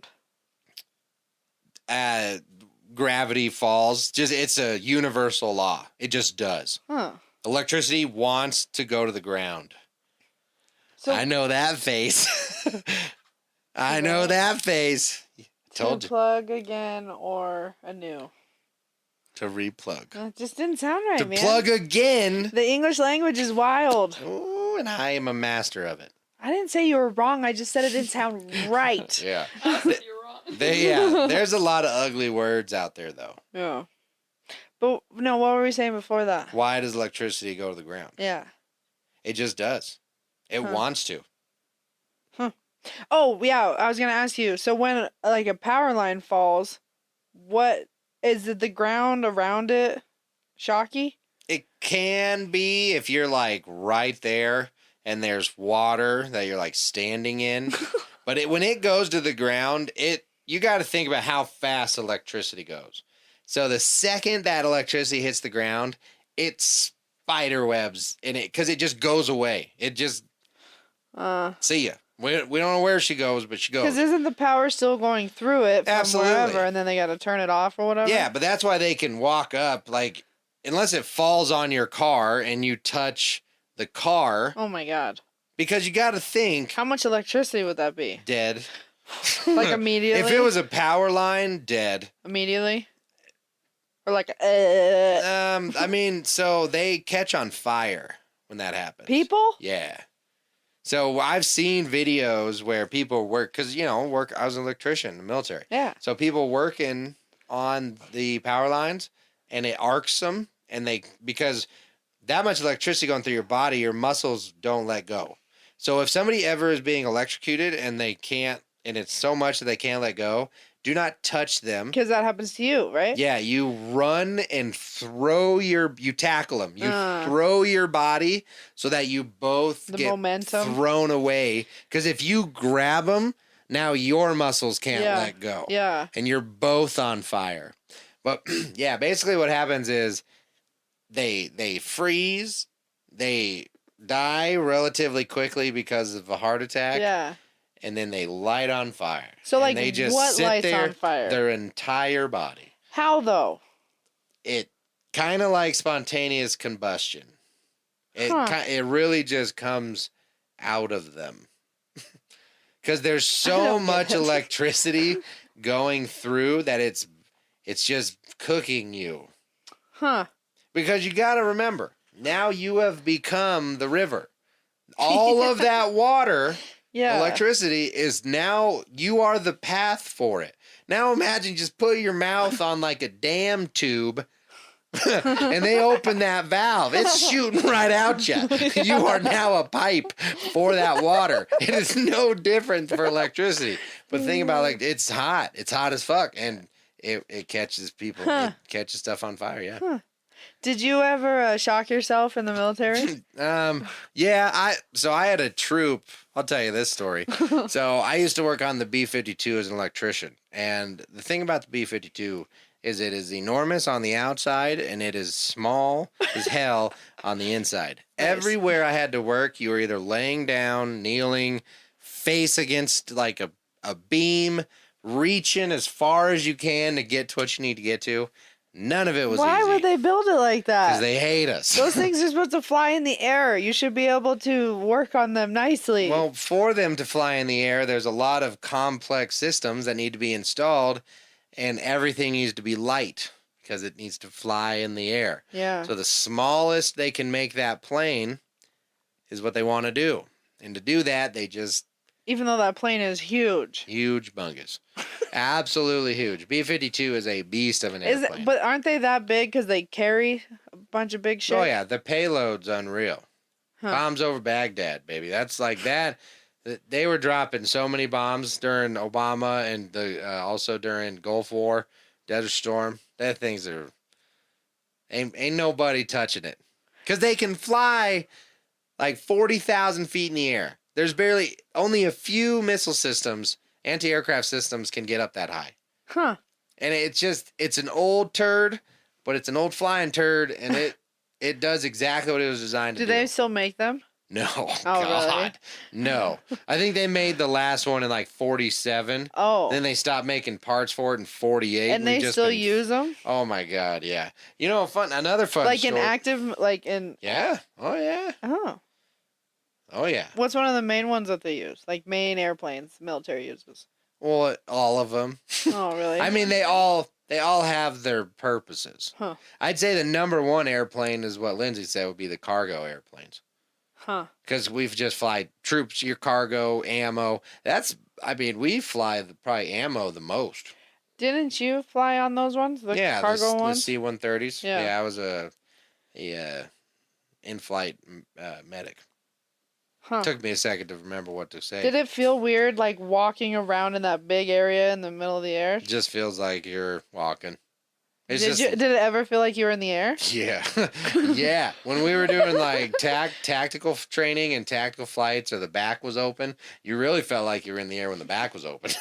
[SPEAKER 1] Gravity falls. It's a universal law. It just does.
[SPEAKER 2] Huh.
[SPEAKER 1] Electricity wants to go to the ground.
[SPEAKER 2] So
[SPEAKER 1] I know that face. I know that face. Told
[SPEAKER 2] to
[SPEAKER 1] you.
[SPEAKER 2] plug again or anew.
[SPEAKER 1] To replug.
[SPEAKER 2] That just didn't sound right,
[SPEAKER 1] To
[SPEAKER 2] man.
[SPEAKER 1] plug again.
[SPEAKER 2] The English language is wild.
[SPEAKER 1] Ooh, and I am a master of it.
[SPEAKER 2] I didn't say you were wrong. I just said it didn't sound right.
[SPEAKER 1] Yeah.
[SPEAKER 3] I said you're wrong.
[SPEAKER 1] There's a lot of ugly words out there, though.
[SPEAKER 2] Yeah. But no, what were we saying before that?
[SPEAKER 1] Why does electricity go to the ground?
[SPEAKER 2] Yeah.
[SPEAKER 1] It just does. It wants to.
[SPEAKER 2] Oh, yeah, I was going to ask you. So when like a power line falls, what is it, the ground around it shocky?
[SPEAKER 1] It can be if you're like right there and there's water that you're like standing in. But when it goes to the ground, you got to think about how fast electricity goes. So the second that electricity hits the ground, it spider webs in it because it just goes away. It just see ya. We don't know where she goes, but she goes.
[SPEAKER 2] Because isn't the power still going through it from
[SPEAKER 1] Absolutely.
[SPEAKER 2] wherever, and then they got to turn it off or whatever?
[SPEAKER 1] Yeah, but that's why they can walk up, like, unless it falls on your car and you touch the car.
[SPEAKER 2] Oh my God.
[SPEAKER 1] Because you got to think.
[SPEAKER 2] How much electricity would that be?
[SPEAKER 1] Dead.
[SPEAKER 2] Like immediately?
[SPEAKER 1] If it was a power line, dead.
[SPEAKER 2] Immediately? Or like,
[SPEAKER 1] I mean, so they catch on fire when that happens.
[SPEAKER 2] people?
[SPEAKER 1] Yeah. So I've seen videos where people work, because, I was an electrician in the military.
[SPEAKER 2] Yeah.
[SPEAKER 1] So people working on the power lines and it arcs them because that much electricity going through your body, your muscles don't let go. So if somebody ever is being electrocuted and they can't, and it's so much that they can't let go, do not touch them.
[SPEAKER 2] Because that happens to you, right?
[SPEAKER 1] Yeah, you run and you tackle them. You throw your body so that you both get
[SPEAKER 2] momentum
[SPEAKER 1] thrown away. Because if you grab them, now your muscles can't let go.
[SPEAKER 2] Yeah.
[SPEAKER 1] And you're both on fire. But yeah, basically what happens is they freeze, they die relatively quickly because of a heart attack.
[SPEAKER 2] Yeah.
[SPEAKER 1] And then they light on fire.
[SPEAKER 2] So, like,
[SPEAKER 1] they just
[SPEAKER 2] what
[SPEAKER 1] sit
[SPEAKER 2] lights
[SPEAKER 1] there,
[SPEAKER 2] on fire?
[SPEAKER 1] Their entire body.
[SPEAKER 2] How, though?
[SPEAKER 1] It kind of like spontaneous combustion. It really just comes out of them. Because there's so much electricity going through that it's just cooking you.
[SPEAKER 2] Huh.
[SPEAKER 1] Because you got to remember, now you have become the river. All of that water, electricity, is now, you are the path for it. Now imagine just put your mouth on like a dam tube and they open that valve. It's shooting right out you. You are now a pipe for that water. It is no different for electricity. But think about like it's hot. It's hot as fuck, and it catches people. It catches stuff on fire. Yeah.
[SPEAKER 2] Huh. Did you ever shock yourself in the military?
[SPEAKER 1] Yeah. I had a troop. I'll tell you this story. So I used to work on the B-52 as an electrician, and the thing about the B-52 is it is enormous on the outside and it is small as hell on the inside. Nice. Everywhere I had to work, you were either laying down, kneeling, face against like a beam, reaching as far as you can to get to what you need to get to. None of it was easy.
[SPEAKER 2] Why would they build it like that?
[SPEAKER 1] Because they hate us.
[SPEAKER 2] Those things are supposed to fly in the air. You should be able to work on them nicely.
[SPEAKER 1] Well, for them to fly in the air, there's a lot of complex systems that need to be installed. And everything needs to be light because it needs to fly in the air.
[SPEAKER 2] Yeah.
[SPEAKER 1] So the smallest they can make that plane is what they want to do. And to do that, they just...
[SPEAKER 2] Even though that plane is huge.
[SPEAKER 1] Huge bungus. Absolutely huge. B-52 is a beast of an airplane.
[SPEAKER 2] But aren't they that big because they carry a bunch of big shit?
[SPEAKER 1] Oh, yeah. The payload's unreal.
[SPEAKER 2] Huh.
[SPEAKER 1] Bombs over Baghdad, baby. That's like that. They were dropping so many bombs during Obama and also during Gulf War, Desert Storm. That things are ain't nobody touching it, because they can fly like 40,000 feet in the air. There's only a few missile systems, anti-aircraft systems, can get up that high.
[SPEAKER 2] Huh?
[SPEAKER 1] And it's an old turd, but it's an old flying turd, and it does exactly what it was designed to do.
[SPEAKER 2] Do they still make them?
[SPEAKER 1] No,
[SPEAKER 2] oh,
[SPEAKER 1] God,
[SPEAKER 2] really?
[SPEAKER 1] No. I think they made the last one in like 47.
[SPEAKER 2] Oh.
[SPEAKER 1] Then they stopped making parts for it in 48.
[SPEAKER 2] And they still use them?
[SPEAKER 1] Oh my God, yeah. You know, another fun
[SPEAKER 2] like
[SPEAKER 1] story.
[SPEAKER 2] in active, like in...
[SPEAKER 1] Yeah, oh yeah.
[SPEAKER 2] Oh.
[SPEAKER 1] Oh yeah.
[SPEAKER 2] What's one of the main ones that they use? Like main airplanes the military uses?
[SPEAKER 1] Well, all of them.
[SPEAKER 2] Oh, really?
[SPEAKER 1] I mean, they all have their purposes.
[SPEAKER 2] Huh.
[SPEAKER 1] I'd say the number one airplane is what Lindsay said would be the cargo airplanes.
[SPEAKER 2] Huh.
[SPEAKER 1] Because we've just fly troops, your cargo, ammo. We fly probably ammo the most.
[SPEAKER 2] Didn't you fly on those ones? The cargo ones?
[SPEAKER 1] The C-130s.
[SPEAKER 2] Yeah.
[SPEAKER 1] I was a in-flight medic.
[SPEAKER 2] Huh.
[SPEAKER 1] Took me a second to remember what to say.
[SPEAKER 2] Did it feel weird, like walking around in that big area in the middle of the air?
[SPEAKER 1] It just feels like you're walking.
[SPEAKER 2] Did it ever feel like you were in the air?
[SPEAKER 1] Yeah. Yeah. When we were doing like tactical training and tactical flights, or the back was open, you really felt like you were in the air when the back was open.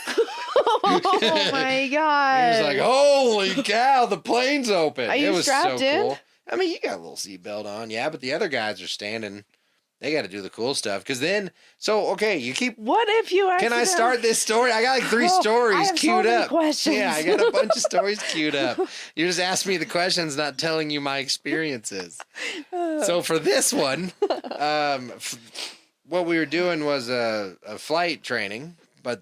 [SPEAKER 2] Oh my God.
[SPEAKER 1] It was like, holy cow, the plane's open.
[SPEAKER 2] Are you
[SPEAKER 1] it was
[SPEAKER 2] strapped
[SPEAKER 1] so
[SPEAKER 2] in?
[SPEAKER 1] cool. I mean, you got a little seatbelt on, yeah, but the other guys are standing. They got to do the cool stuff. Because then, okay, you keep...
[SPEAKER 2] What if you
[SPEAKER 1] Can I start this story? I got like 3 stories
[SPEAKER 2] I have
[SPEAKER 1] queued
[SPEAKER 2] so many
[SPEAKER 1] up.
[SPEAKER 2] questions.
[SPEAKER 1] Yeah, I got a bunch of stories queued up. You just asked me the questions, not telling you my experiences. So for this one, what we were doing was a flight training, but,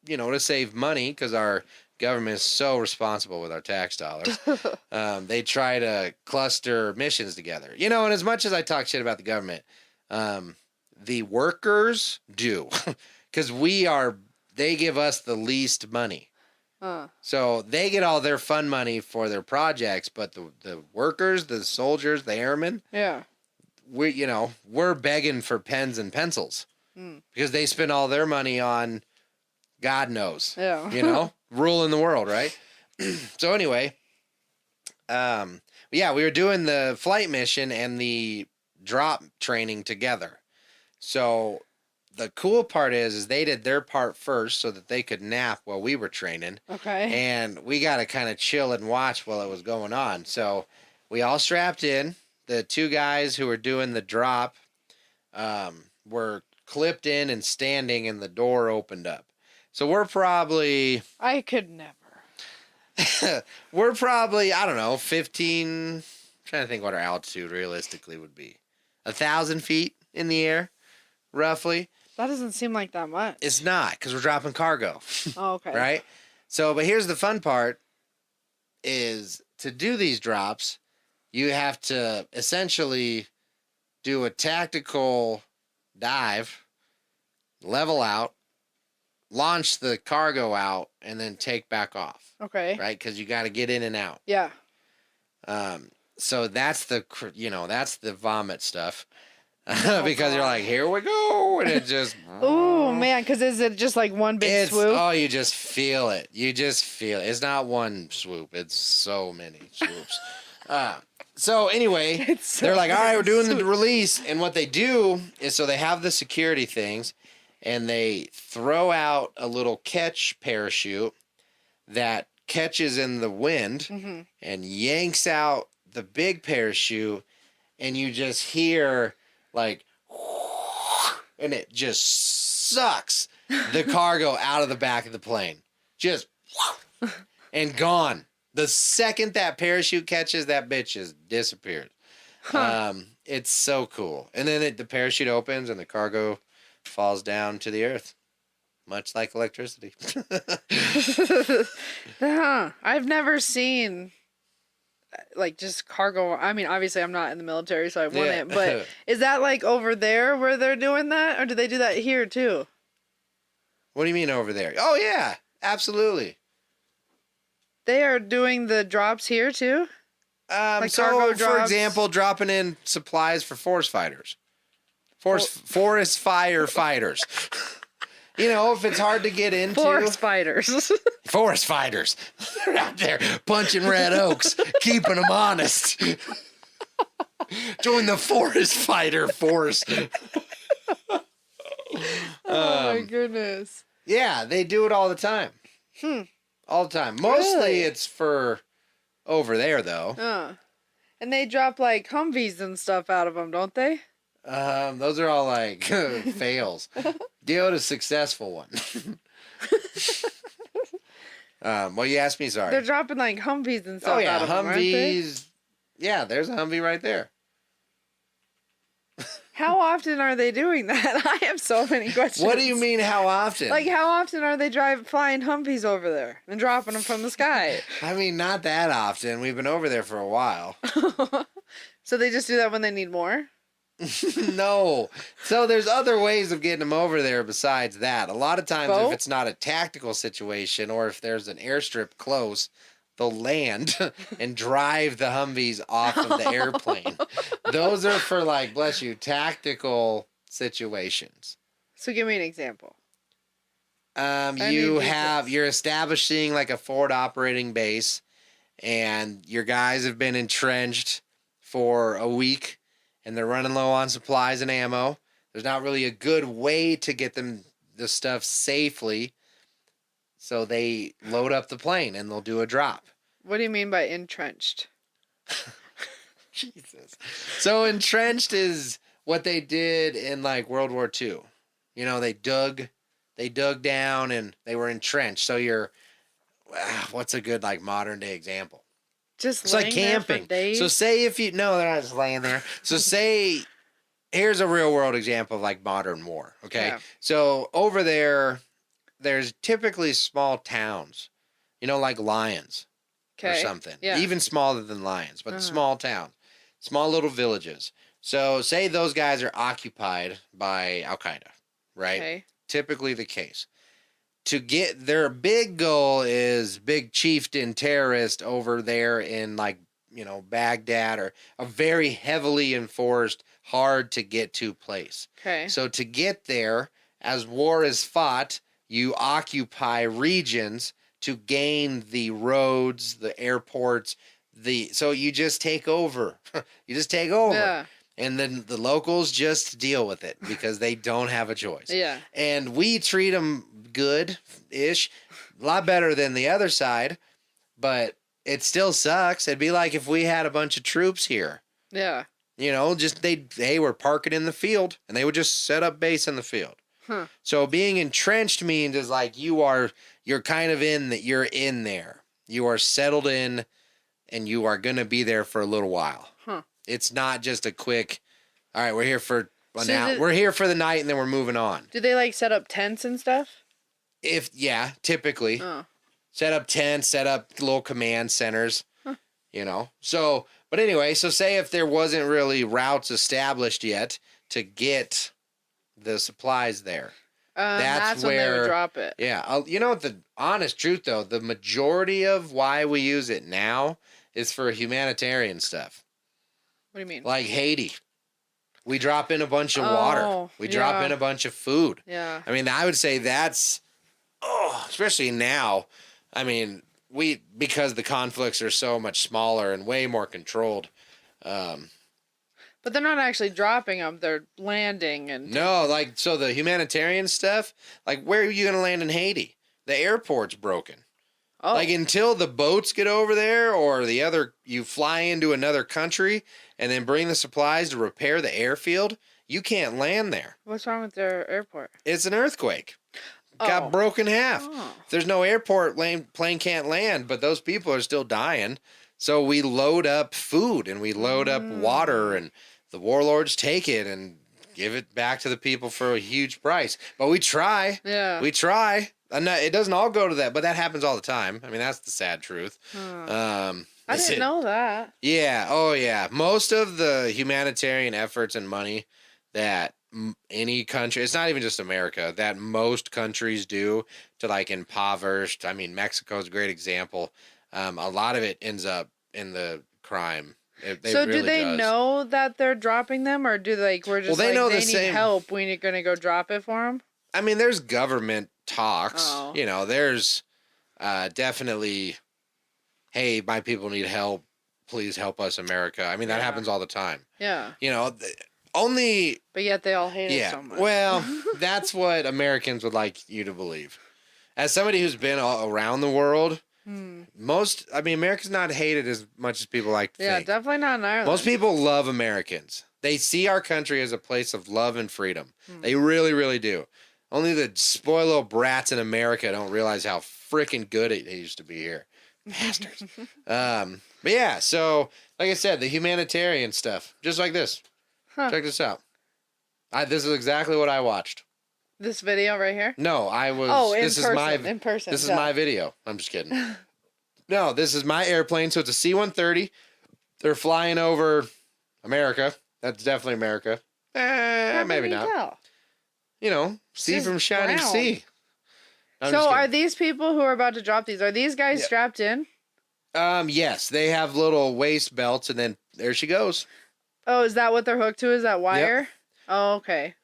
[SPEAKER 1] to save money, because our government is so responsible with our tax dollars, they try to cluster missions together. And as much as I talk shit about the government, the workers do, because they give us the least money. So they get all their fun money for their projects, but the workers, the soldiers, the airmen,
[SPEAKER 2] yeah,
[SPEAKER 1] we're begging for pens and pencils because they spend all their money on God knows, ruling the world, right? So anyway, we were doing the flight mission and the drop training together. So the cool part is they did their part first so that they could nap while we were training.
[SPEAKER 2] Okay.
[SPEAKER 1] And we got to kind of chill and watch while it was going on. So we all strapped in. The 2 guys who were doing the drop were clipped in and standing, and the door opened up. So we're probably...
[SPEAKER 2] I could never.
[SPEAKER 1] We're probably, I don't know, 15... I'm trying to think what our altitude realistically would be. 1,000 feet in the air. roughly.
[SPEAKER 2] That doesn't seem like that much.
[SPEAKER 1] It's not, because we're dropping cargo.
[SPEAKER 2] Oh, okay.
[SPEAKER 1] Right? So, but here's the fun part, is to do these drops, you have to essentially do a tactical dive, level out, launch the cargo out, and then take back off.
[SPEAKER 2] Okay.
[SPEAKER 1] Right? Because you got to get in and out.
[SPEAKER 2] Yeah.
[SPEAKER 1] So that's that's the vomit stuff. Because you're like, here we go, and it just.
[SPEAKER 2] Oh man, because is it just like one big swoop?
[SPEAKER 1] Oh, you just feel it. You just feel it. It's not one swoop. It's so many swoops. So anyway, they're like, all right, we're doing the release, and what they do is, so they have the security things, and they throw out a little catch parachute that catches in the wind and yanks out the big parachute, and you just hear like, and it just sucks the cargo out of the back of the plane. Just, and gone. The second that parachute catches, that bitch has disappeared. It's so cool. And then the parachute opens and the cargo falls down to the earth. Much like electricity.
[SPEAKER 2] I've never seen like just cargo. I mean, obviously I'm not in the military, so I wouldn't. But is that like over there where they're doing that, or do they do that here too?
[SPEAKER 1] What do you mean over there? Oh yeah, absolutely.
[SPEAKER 2] They are doing the drops here too.
[SPEAKER 1] Like so, for example, dropping in supplies for forest fighters, forest fire fighters. You know, if it's hard to get into.
[SPEAKER 2] Forest fighters.
[SPEAKER 1] Forest fighters. They're out there punching red oaks, keeping them honest. Join the forest fighter force.
[SPEAKER 2] Oh my goodness.
[SPEAKER 1] Yeah, they do it all the time. All the time. Mostly it's for over there, though.
[SPEAKER 2] And they drop like Humvees and stuff out of them, don't they?
[SPEAKER 1] Those are all like fails. Deal a successful one. Well, you asked me, sorry.
[SPEAKER 2] They're dropping like Humvees and stuff out of them, aren't they?
[SPEAKER 1] Humvees. Yeah, there's a Humvee right there.
[SPEAKER 2] How often are they doing that? I have so many questions.
[SPEAKER 1] What do you mean, how often?
[SPEAKER 2] Like, how often are they flying Humvees over there and dropping them from the sky?
[SPEAKER 1] I mean, not that often. We've been over there for a while.
[SPEAKER 2] So they just do that when they need more?
[SPEAKER 1] No. So there's other ways of getting them over there besides that. A lot of times, if it's not a tactical situation or if there's an airstrip close, they'll land and drive the Humvees off of the airplane. Those are for, like, bless you, tactical situations.
[SPEAKER 2] So give me an example.
[SPEAKER 1] You're establishing like a forward operating base, and your guys have been entrenched for a week, and they're running low on supplies and ammo. There's not really a good way to get them the stuff safely, so they load up the plane and they'll do a drop.
[SPEAKER 2] What do you mean by entrenched?
[SPEAKER 1] Jesus. So entrenched is what they did in like World War II. You know, they dug down and they were entrenched. So what's a good like modern day example?
[SPEAKER 2] It's like camping.
[SPEAKER 1] So say they're not just laying there. So say, here's a real world example of like modern war. Okay. Yeah. So over there's typically small towns, like Lyons or something, even smaller than Lyons, but small towns, small little villages. So say those guys are occupied by Al Qaeda, right? Okay. Typically the case. To get their big goal is big chieftain terrorist over there in like, Baghdad, or a very heavily enforced, hard to get to place. Okay. So to get there, as war is fought, you occupy regions to gain the roads, the airports, so you just take over. You just take over. Yeah. And then the locals just deal with it because they don't have a choice. Yeah. And we treat them good-ish, a lot better than the other side, but it still sucks. It'd be like if we had a bunch of troops here. Yeah. Just they were parking in the field, and they would just set up base in the field. Huh. So being entrenched means is like you're kind of you're in there. You are settled in, and you are going to be there for a little while. Huh. It's not just a quick, all right, we're here for Well,
[SPEAKER 2] So
[SPEAKER 1] now we're here for the night and then we're moving on.
[SPEAKER 2] Do they like set up tents and stuff?
[SPEAKER 1] Typically.
[SPEAKER 2] Oh.
[SPEAKER 1] Set up tents, set up little command centers,
[SPEAKER 2] Huh.
[SPEAKER 1] So, but anyway, so say if there wasn't really routes established yet to get the supplies there.
[SPEAKER 2] That's when they would drop it.
[SPEAKER 1] Yeah. The honest truth, though, the majority of why we use it now is for humanitarian stuff.
[SPEAKER 2] What do you mean?
[SPEAKER 1] Like Haiti. We drop in a bunch of water. We drop in a bunch of food.
[SPEAKER 2] Yeah.
[SPEAKER 1] I mean, I would say that's, especially now, I mean, because the conflicts are so much smaller and way more controlled.
[SPEAKER 2] But they're not actually dropping them; they're landing and.
[SPEAKER 1] No, so the humanitarian stuff. Like, where are you gonna land in Haiti? The airport's broken.
[SPEAKER 2] Oh.
[SPEAKER 1] Like until the boats get over there, or you fly into another country and then bring the supplies to repair the airfield. You can't land there.
[SPEAKER 2] What's wrong with their airport?
[SPEAKER 1] It's an earthquake. Got broken in half.
[SPEAKER 2] Oh.
[SPEAKER 1] If there's no airport, plane can't land, but those people are still dying. So we load up food and we load up water, and the warlords take it and give it back to the people for a huge price. But we try.
[SPEAKER 2] Yeah.
[SPEAKER 1] We try. It doesn't all go to that, but that happens all the time. I mean, that's the sad truth.
[SPEAKER 2] I didn't know that.
[SPEAKER 1] Yeah. Oh, yeah. Most of the humanitarian efforts and money that any country, it's not even just America, that most countries do to impoverished. I mean, Mexico is a great example. A lot of it ends up in the crime.
[SPEAKER 2] So do they know that they're dropping them, or do we're just
[SPEAKER 1] they know
[SPEAKER 2] they
[SPEAKER 1] the
[SPEAKER 2] need
[SPEAKER 1] same
[SPEAKER 2] help, we're going to go drop it for them?
[SPEAKER 1] I mean, there's government talks.
[SPEAKER 2] Oh.
[SPEAKER 1] There's definitely, hey, my people need help. Please help us, America. I mean, that happens all the time.
[SPEAKER 2] Yeah.
[SPEAKER 1] But
[SPEAKER 2] yet they all hate it so much.
[SPEAKER 1] Well, that's what Americans would like you to believe. As somebody who's been all around the world, America's not hated as much as people like to think.
[SPEAKER 2] Yeah, definitely not in Ireland.
[SPEAKER 1] Most people love Americans. They see our country as a place of love and freedom. They really, really do. Only the spoiled little brats in America don't realize how freaking good it used to be here. Bastards. But yeah, so like I said, the humanitarian stuff, just like this.
[SPEAKER 2] Huh.
[SPEAKER 1] Check this out. This is exactly what I watched.
[SPEAKER 2] This video right here?
[SPEAKER 1] No, I was.
[SPEAKER 2] Oh,
[SPEAKER 1] in
[SPEAKER 2] person.
[SPEAKER 1] This is my video. I'm just kidding. No, this is my airplane. So it's a C-130. They're flying over America. That's definitely America. Maybe not.
[SPEAKER 2] Tell?
[SPEAKER 1] Sea from shining
[SPEAKER 2] brown.
[SPEAKER 1] sea.
[SPEAKER 2] So are these people who are about to drop these? Are these guys strapped in?
[SPEAKER 1] Yes, they have little waist belts, and then there she goes.
[SPEAKER 2] Oh, is that what they're hooked to? Is that wire? Yep. Oh, okay.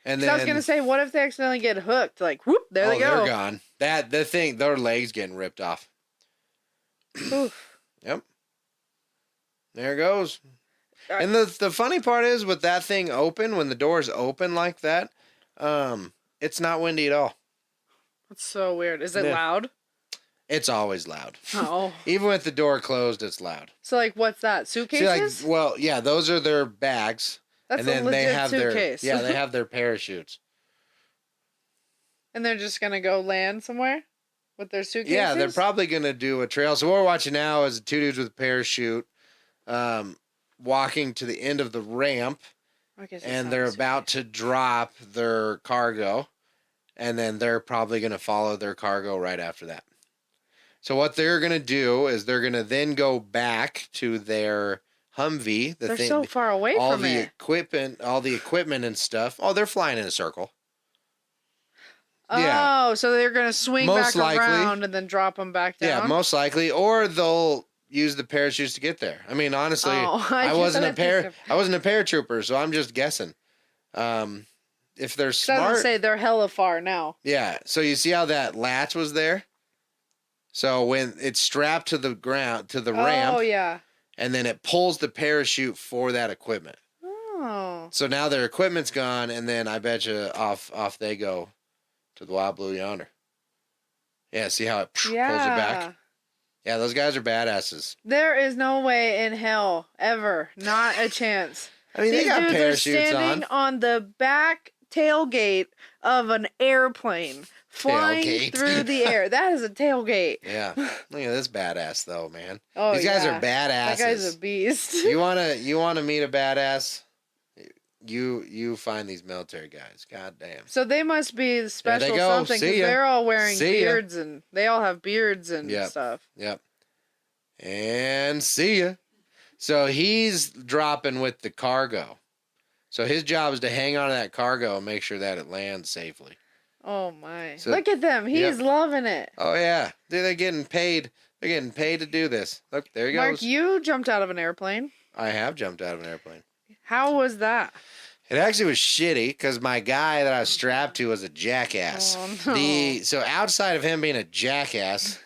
[SPEAKER 1] And
[SPEAKER 2] then I was gonna say, what if they accidentally get hooked? Like, whoop, there they go.
[SPEAKER 1] They're gone. Their legs getting ripped off.
[SPEAKER 2] Oof.
[SPEAKER 1] Yep. There it goes. And the funny part is, with that thing open, when the door's open like that, it's not windy at all.
[SPEAKER 2] That's so weird. Is it loud?
[SPEAKER 1] It's always loud.
[SPEAKER 2] Oh.
[SPEAKER 1] Even with the door closed, it's loud.
[SPEAKER 2] So what's that? Suitcases?
[SPEAKER 1] See, those are their bags.
[SPEAKER 2] That's
[SPEAKER 1] and then
[SPEAKER 2] a legit
[SPEAKER 1] they have
[SPEAKER 2] suitcase.
[SPEAKER 1] they have their parachutes.
[SPEAKER 2] And they're just gonna go land somewhere with their suitcases?
[SPEAKER 1] Yeah, they're probably gonna do a trail. So what we're watching now is two dudes with a parachute walking to the end of the ramp, and they're about to drop their cargo, and then they're probably gonna follow their cargo right after that. So what they're gonna do is they're gonna then go back to their Humvee.
[SPEAKER 2] They're so far away from it.
[SPEAKER 1] All the equipment and stuff. Oh, they're flying in a circle.
[SPEAKER 2] Oh, so they're gonna swing back around and then drop them back down.
[SPEAKER 1] Yeah, most likely, or they'll use the parachutes to get there. I mean, honestly, I wasn't a paratrooper, so I'm just guessing. If they're smart,
[SPEAKER 2] doesn't say they're hella far now.
[SPEAKER 1] Yeah. So you see how that latch was there? So when it's strapped to the ground, to the ramp.
[SPEAKER 2] Oh, yeah.
[SPEAKER 1] And then it pulls the parachute for that equipment.
[SPEAKER 2] Oh.
[SPEAKER 1] So now their equipment's gone, and then I bet you off they go to the wild blue yonder. Yeah, see how it pulls it back? Yeah, those guys are badasses.
[SPEAKER 2] There is no way in hell, ever, not a chance.
[SPEAKER 1] I mean, they got parachutes
[SPEAKER 2] are standing on the back tailgate of an airplane. Flying through the air. That is a tailgate.
[SPEAKER 1] Yeah. Look at this badass though, man.
[SPEAKER 2] Oh,
[SPEAKER 1] These guys are badasses.
[SPEAKER 2] That guy's a beast.
[SPEAKER 1] You wanna meet a badass? you find these military guys. God damn.
[SPEAKER 2] So they must be special
[SPEAKER 1] go.
[SPEAKER 2] something
[SPEAKER 1] See
[SPEAKER 2] because
[SPEAKER 1] ya.
[SPEAKER 2] they're all wearing
[SPEAKER 1] See ya.
[SPEAKER 2] beards and they all have beards and
[SPEAKER 1] Yep.
[SPEAKER 2] stuff.
[SPEAKER 1] Yep. And see ya. So he's dropping with the cargo. So his job is to hang on to that cargo and make sure that it lands safely.
[SPEAKER 2] Oh my!
[SPEAKER 1] So-
[SPEAKER 2] Look at them. He's loving it.
[SPEAKER 1] Oh yeah, they're getting paid. They're getting paid to do this. Look, there he
[SPEAKER 2] Mark,
[SPEAKER 1] goes.
[SPEAKER 2] you jumped out of an airplane.
[SPEAKER 1] I have jumped out of an airplane.
[SPEAKER 2] How was that?
[SPEAKER 1] It actually was shitty because my guy that I was strapped to was a jackass.
[SPEAKER 2] Oh, no.
[SPEAKER 1] So outside of him being a jackass,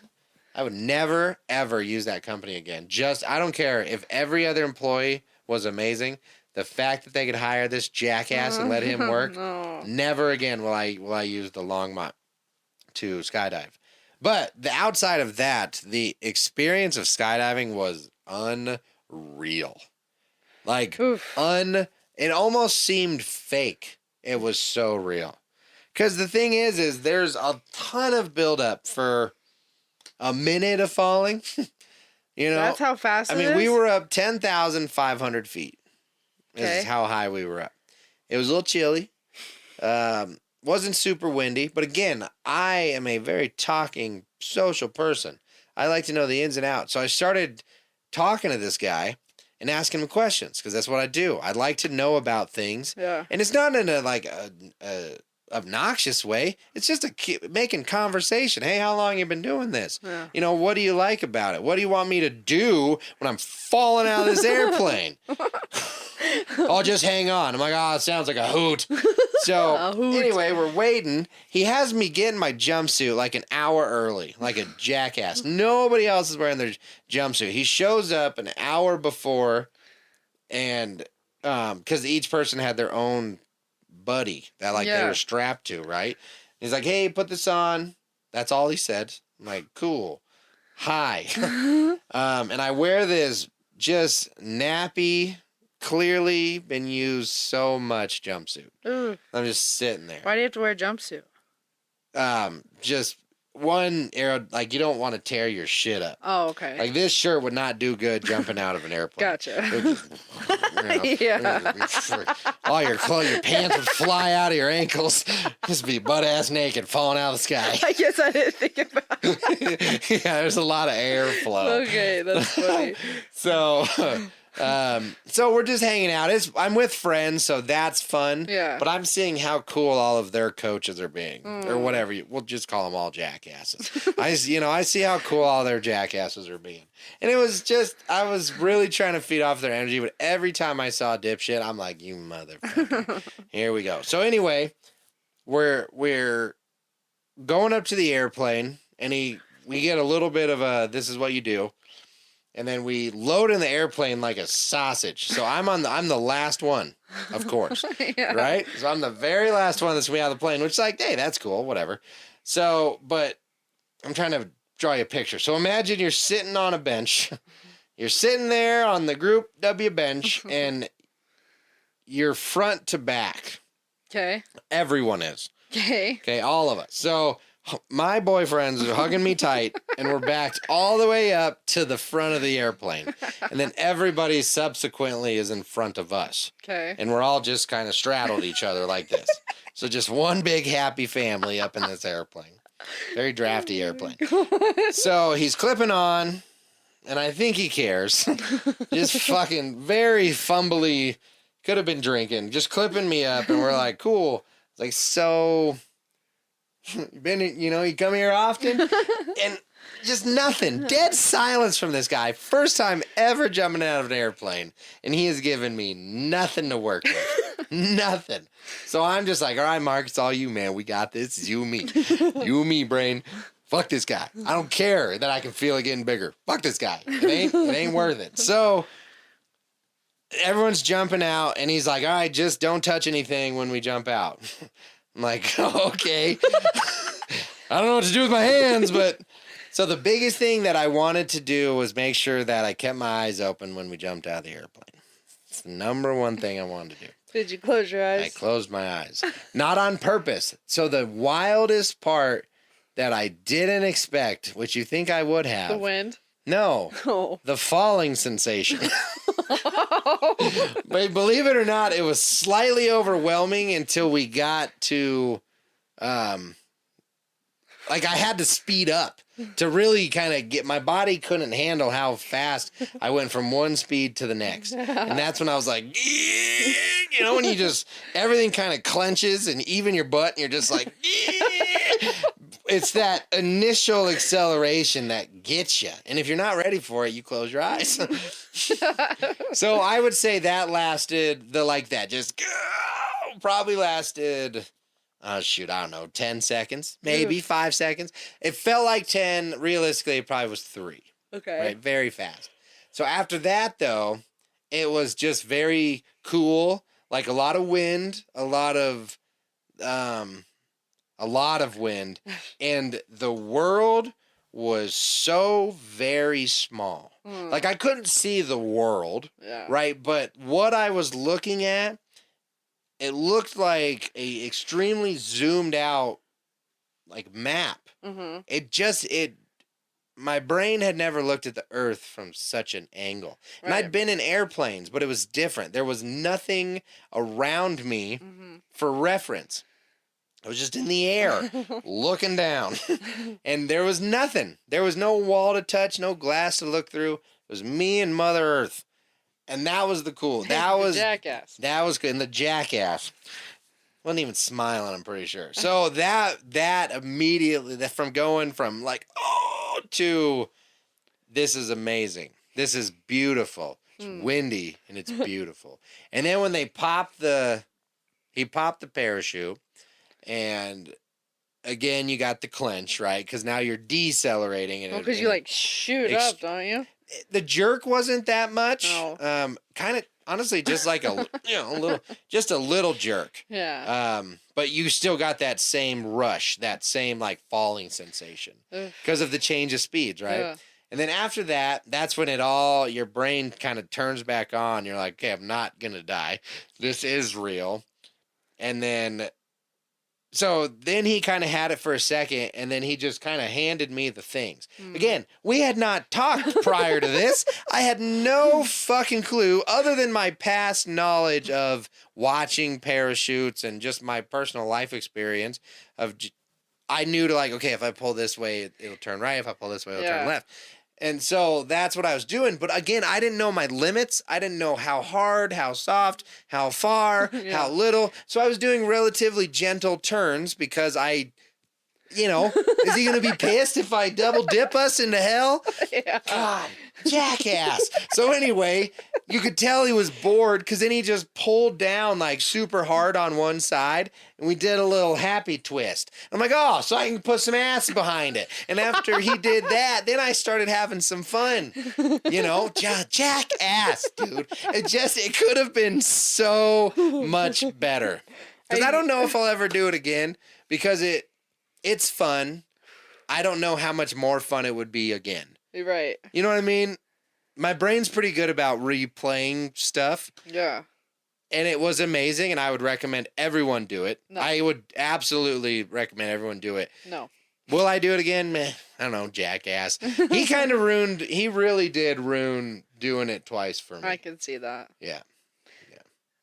[SPEAKER 1] I would never ever use that company again. I don't care if every other employee was amazing. The fact that they could hire this jackass and let him work,
[SPEAKER 2] No.
[SPEAKER 1] never again will I use the Longmont to skydive. But the outside of that, the experience of skydiving was unreal. Like
[SPEAKER 2] Oof.
[SPEAKER 1] It almost seemed fake. It was so real. Because the thing is there's a ton of buildup for a minute of falling. You know,
[SPEAKER 2] That's how fast
[SPEAKER 1] I
[SPEAKER 2] it
[SPEAKER 1] mean,
[SPEAKER 2] is?
[SPEAKER 1] we were up 10,500 feet. This
[SPEAKER 2] Okay.
[SPEAKER 1] is how high we were up. It was a little chilly. Wasn't super windy. But again, I am a very talking, social person. I like to know the ins and outs. So I started talking to this guy and asking him questions because that's what I do. I like to know about things.
[SPEAKER 2] Yeah.
[SPEAKER 1] And it's not in a obnoxious way. It's just making conversation. Hey, how long you been doing this?
[SPEAKER 2] Yeah.
[SPEAKER 1] You know, what do you like about it? What do you want me to do when I'm falling out of this airplane? I'll just hang on. I'm like, it sounds like a hoot. So
[SPEAKER 2] A hoot.
[SPEAKER 1] anyway, we're waiting. He has me get in my jumpsuit like an hour early, like a jackass. Nobody else is wearing their jumpsuit. He shows up an hour before, and because each person had their own buddy that they were strapped to, right? He's like, hey, put this on. That's all he said. I'm like, cool. Hi. And I wear this just nappy, clearly been used so much jumpsuit.
[SPEAKER 2] Ooh.
[SPEAKER 1] I'm just sitting there.
[SPEAKER 2] Why do you have to wear a jumpsuit?
[SPEAKER 1] Just one arrow, like you don't want to tear your shit up.
[SPEAKER 2] Oh, okay.
[SPEAKER 1] Like this shirt would not do good jumping out of an airplane.
[SPEAKER 2] Gotcha.
[SPEAKER 1] It would just,
[SPEAKER 2] Yeah.
[SPEAKER 1] all your clothes, your pants would fly out of your ankles. Just be butt ass naked, falling out of the sky.
[SPEAKER 2] I guess I didn't think about it.
[SPEAKER 1] Yeah, there's a lot of airflow.
[SPEAKER 2] Okay, that's funny.
[SPEAKER 1] So we're just hanging out. I'm with friends, so that's fun.
[SPEAKER 2] Yeah.
[SPEAKER 1] But I'm seeing how cool all of their coaches are being, or whatever. We'll just call them all jackasses. I see how cool all their jackasses are being, and it was just I was really trying to feed off their energy. But every time I saw dipshit, I'm like, you motherfucker. Here we go. So anyway, we're going up to the airplane, and we get a little bit of a this is what you do. And then we load in the airplane like a sausage. So I'm the last one, of course.
[SPEAKER 2] Yeah.
[SPEAKER 1] Right? So I'm the very last one that's going to be out of the plane, which is like, hey, that's cool, whatever. So, but I'm trying to draw you a picture. So imagine you're sitting on a bench. You're sitting there on the Group W bench, and you're front to back.
[SPEAKER 2] Okay.
[SPEAKER 1] Everyone is.
[SPEAKER 2] Okay.
[SPEAKER 1] Okay, all of us. So my boyfriends are hugging me tight, and we're backed all the way up to the front of the airplane. And then everybody subsequently is in front of us.
[SPEAKER 2] Okay.
[SPEAKER 1] And we're all just kind of straddled each other like this. So just one big happy family up in this airplane. Very drafty airplane. So he's clipping on, and I think he cares. Just fucking very fumbly, could have been drinking, just clipping me up, and we're like, cool. It's like, so... you come here often? And just nothing. Dead silence from this guy. First time ever jumping out of an airplane. And he has given me nothing to work with. Nothing. So I'm just like, all right, Mark, it's all you, man. We got this. It's you and me. You and me, brain. Fuck this guy. I don't care that I can feel it getting bigger. Fuck this guy. It ain't worth it. So everyone's jumping out, and he's like, all right, just don't touch anything when we jump out. I'm like, oh, okay. I don't know what to do with my hands, but... So the biggest thing that I wanted to do was make sure that I kept my eyes open when we jumped out of the airplane. It's the number one thing I wanted to do.
[SPEAKER 2] Did you close your eyes?
[SPEAKER 1] I closed my eyes. Not on purpose. So the wildest part that I didn't expect, which you think I would have...
[SPEAKER 2] The wind?
[SPEAKER 1] No.
[SPEAKER 2] Oh.
[SPEAKER 1] The falling sensation. But believe it or not, it was slightly overwhelming until we got to, like I had to speed up to really kind of get, my body couldn't handle how fast I went from one speed to the next. And that's when I was like, you know, when you just, everything kind of clenches and even your butt and you're just like, it's that initial acceleration that gets you. And if you're not ready for it, you close your eyes. So I would say that lasted probably lasted, oh, shoot, I don't know, 10 seconds, maybe 5 seconds. It felt like 10. Realistically, it probably was 3.
[SPEAKER 2] Okay.
[SPEAKER 1] Right? Very fast. So after that, though, it was just very cool. Like a lot of wind, a lot of wind. And the world was so very small. Like I couldn't see the world, right? But what I was looking at, it looked like a extremely zoomed out like map. My brain had never looked at the earth from such an angle. And I'd been in airplanes, but it was different. There was nothing around me for reference. I was just in the air looking down. And there was nothing. There was no wall to touch, no glass to look through. It was me and Mother Earth. And that was the cool. That was
[SPEAKER 2] jackass.
[SPEAKER 1] That was good. And the jackass wasn't even smiling, I'm pretty sure. So that immediately, from going from like, oh, to this is amazing. This is beautiful. It's windy and it's beautiful. And then when he popped the parachute, and again, you got the clench, right? Because now you're decelerating. And
[SPEAKER 2] because you like shoot up, don't you?
[SPEAKER 1] The jerk wasn't that much.
[SPEAKER 2] No.
[SPEAKER 1] Kind of, honestly, just like a little jerk.
[SPEAKER 2] Yeah.
[SPEAKER 1] But you still got that same rush, that same like falling sensation because of the change of speeds, right? Yeah. And then after that, that's when your brain kind of turns back on. You're like, okay, I'm not gonna die. This is real. And then, so then he kind of had it for a second, and then he just kind of handed me the things. Again, we had not talked prior to this. I had no fucking clue other than my past knowledge of watching parachutes and just my personal life experience of, I knew to like, okay, if I pull this way, it'll turn right. If I pull this way, it'll turn left. And so that's what I was doing. But again, I didn't know my limits. I didn't know how hard, how soft, how far, how little. So I was doing relatively gentle turns because is he going to be pissed if I double dip us into hell?
[SPEAKER 2] Yeah.
[SPEAKER 1] God, jackass. So anyway, you could tell he was bored because then he just pulled down like super hard on one side and we did a little happy twist. I'm like, oh, so I can put some ass behind it. And after he did that, then I started having some fun. Jackass, dude. It could have been so much better. Because I don't know if I'll ever do it again because it's fun. I don't know how much more fun it would be again.
[SPEAKER 2] You're right.
[SPEAKER 1] You know what I mean? My brain's pretty good about replaying stuff. Yeah. And it was amazing, and I would recommend everyone do it. No. I would absolutely recommend everyone do it. No. Will I do it again? Meh. I don't know, jackass. He really did ruin doing it twice for me.
[SPEAKER 2] I can see that.
[SPEAKER 1] Yeah.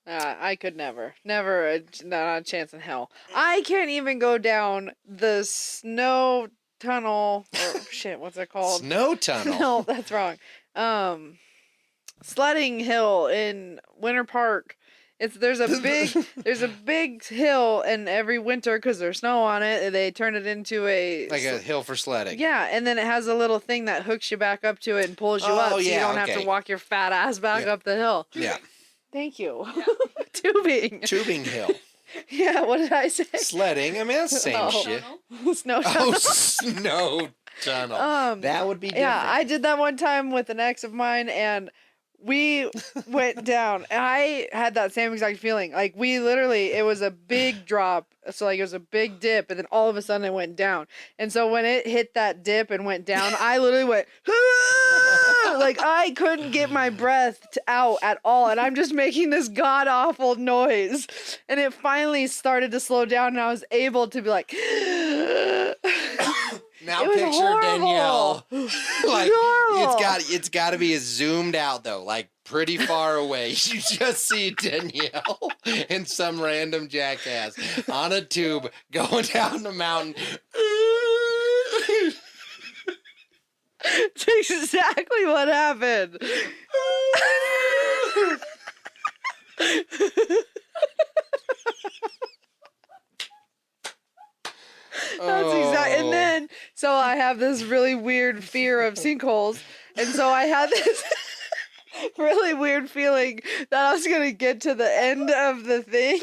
[SPEAKER 2] I could never, not a chance in hell. I can't even go down the snow tunnel, or shit, what's it called?
[SPEAKER 1] Snow tunnel?
[SPEAKER 2] No, that's wrong. Sledding hill in Winter Park. There's a big hill, and every winter, because there's snow on it, they turn it into a
[SPEAKER 1] hill for sledding.
[SPEAKER 2] Yeah, and then it has a little thing that hooks you back up to it and pulls you up, so you don't have to walk your fat ass back up the hill.
[SPEAKER 1] Yeah.
[SPEAKER 2] Thank you. Yeah. Tubing
[SPEAKER 1] hill.
[SPEAKER 2] Yeah, what did I say?
[SPEAKER 1] Sledding. I mean, that's the same shit.
[SPEAKER 2] Snow tunnel.
[SPEAKER 1] Oh, snow tunnel. That would be different.
[SPEAKER 2] Yeah, I did that one time with an ex of mine, and we went down. And I had that same exact feeling. Like, it was a big drop. So, like, it was a big dip, and then all of a sudden it went down. And so when it hit that dip and went down, I literally went, like, I couldn't get my breath out at all. And I'm just making this god-awful noise. And it finally started to slow down, and I was able to be like,
[SPEAKER 1] Now
[SPEAKER 2] It was
[SPEAKER 1] picture
[SPEAKER 2] horrible.
[SPEAKER 1] Danielle. Like
[SPEAKER 2] Horrible.
[SPEAKER 1] it's got to be zoomed out though, like pretty far away. You just see Danielle and some random jackass on a tube going down the mountain.
[SPEAKER 2] That's exactly what happened. That's exactly. And then, so I have this really weird fear of sinkholes, and so I had this really weird feeling that I was gonna get to the end of the thing.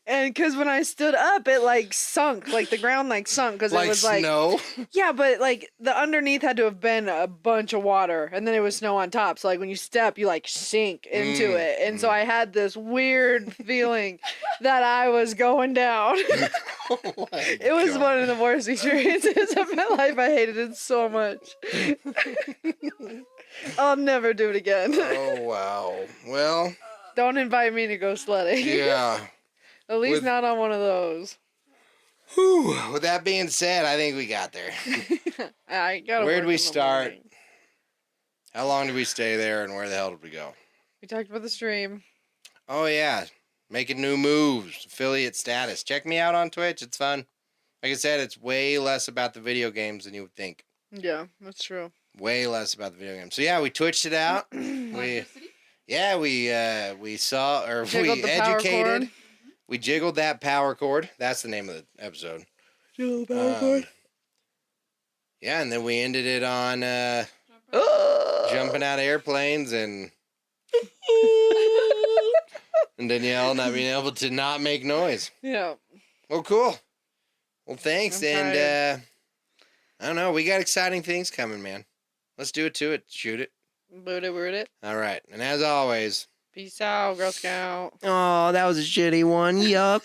[SPEAKER 2] And because when I stood up, it like sunk, like the ground like sunk because
[SPEAKER 1] like
[SPEAKER 2] it was like
[SPEAKER 1] snow.
[SPEAKER 2] yeah, but like the underneath had to have been a bunch of water, and then it was snow on top. So like when you step, you like sink into it, and so I had this weird feeling that I was going down.
[SPEAKER 1] Oh my
[SPEAKER 2] It was
[SPEAKER 1] God.
[SPEAKER 2] one of the worst experiences of my life. I hated it so much. I'll never do it again.
[SPEAKER 1] Oh wow. Well,
[SPEAKER 2] Don't invite me to go sledding.
[SPEAKER 1] yeah.
[SPEAKER 2] At least
[SPEAKER 1] With-
[SPEAKER 2] not on one of those.
[SPEAKER 1] Whew. With that being said, I think we got there.
[SPEAKER 2] I gotta
[SPEAKER 1] Where'd
[SPEAKER 2] work
[SPEAKER 1] we
[SPEAKER 2] in the
[SPEAKER 1] start?
[SPEAKER 2] morning.
[SPEAKER 1] How long did we stay there, and where the hell did we go?
[SPEAKER 2] We talked about the stream.
[SPEAKER 1] Oh yeah, making new moves, affiliate status. Check me out on Twitch. It's fun. Like I said, it's way less about the video games than you would think.
[SPEAKER 2] Yeah, that's true.
[SPEAKER 1] Way less about the video games. So yeah, we twitched it out. we saw or
[SPEAKER 2] Jiggled
[SPEAKER 1] we
[SPEAKER 2] the power
[SPEAKER 1] educated.
[SPEAKER 2] cord.
[SPEAKER 1] We jiggled that power cord. That's the name of the episode.
[SPEAKER 2] Jiggle the power cord.
[SPEAKER 1] Yeah, and then we ended it on jumping out of airplanes and Danielle not being able to not make noise.
[SPEAKER 2] Yeah.
[SPEAKER 1] Well, cool. Well, thanks.
[SPEAKER 2] I'm
[SPEAKER 1] And
[SPEAKER 2] tired.
[SPEAKER 1] I don't know. We got exciting things coming, man. Let's do it to it. Shoot it.
[SPEAKER 2] Boot it.
[SPEAKER 1] All right. And as always.
[SPEAKER 2] Peace out, Girl Scout.
[SPEAKER 1] Oh, that was a shitty one. Yup.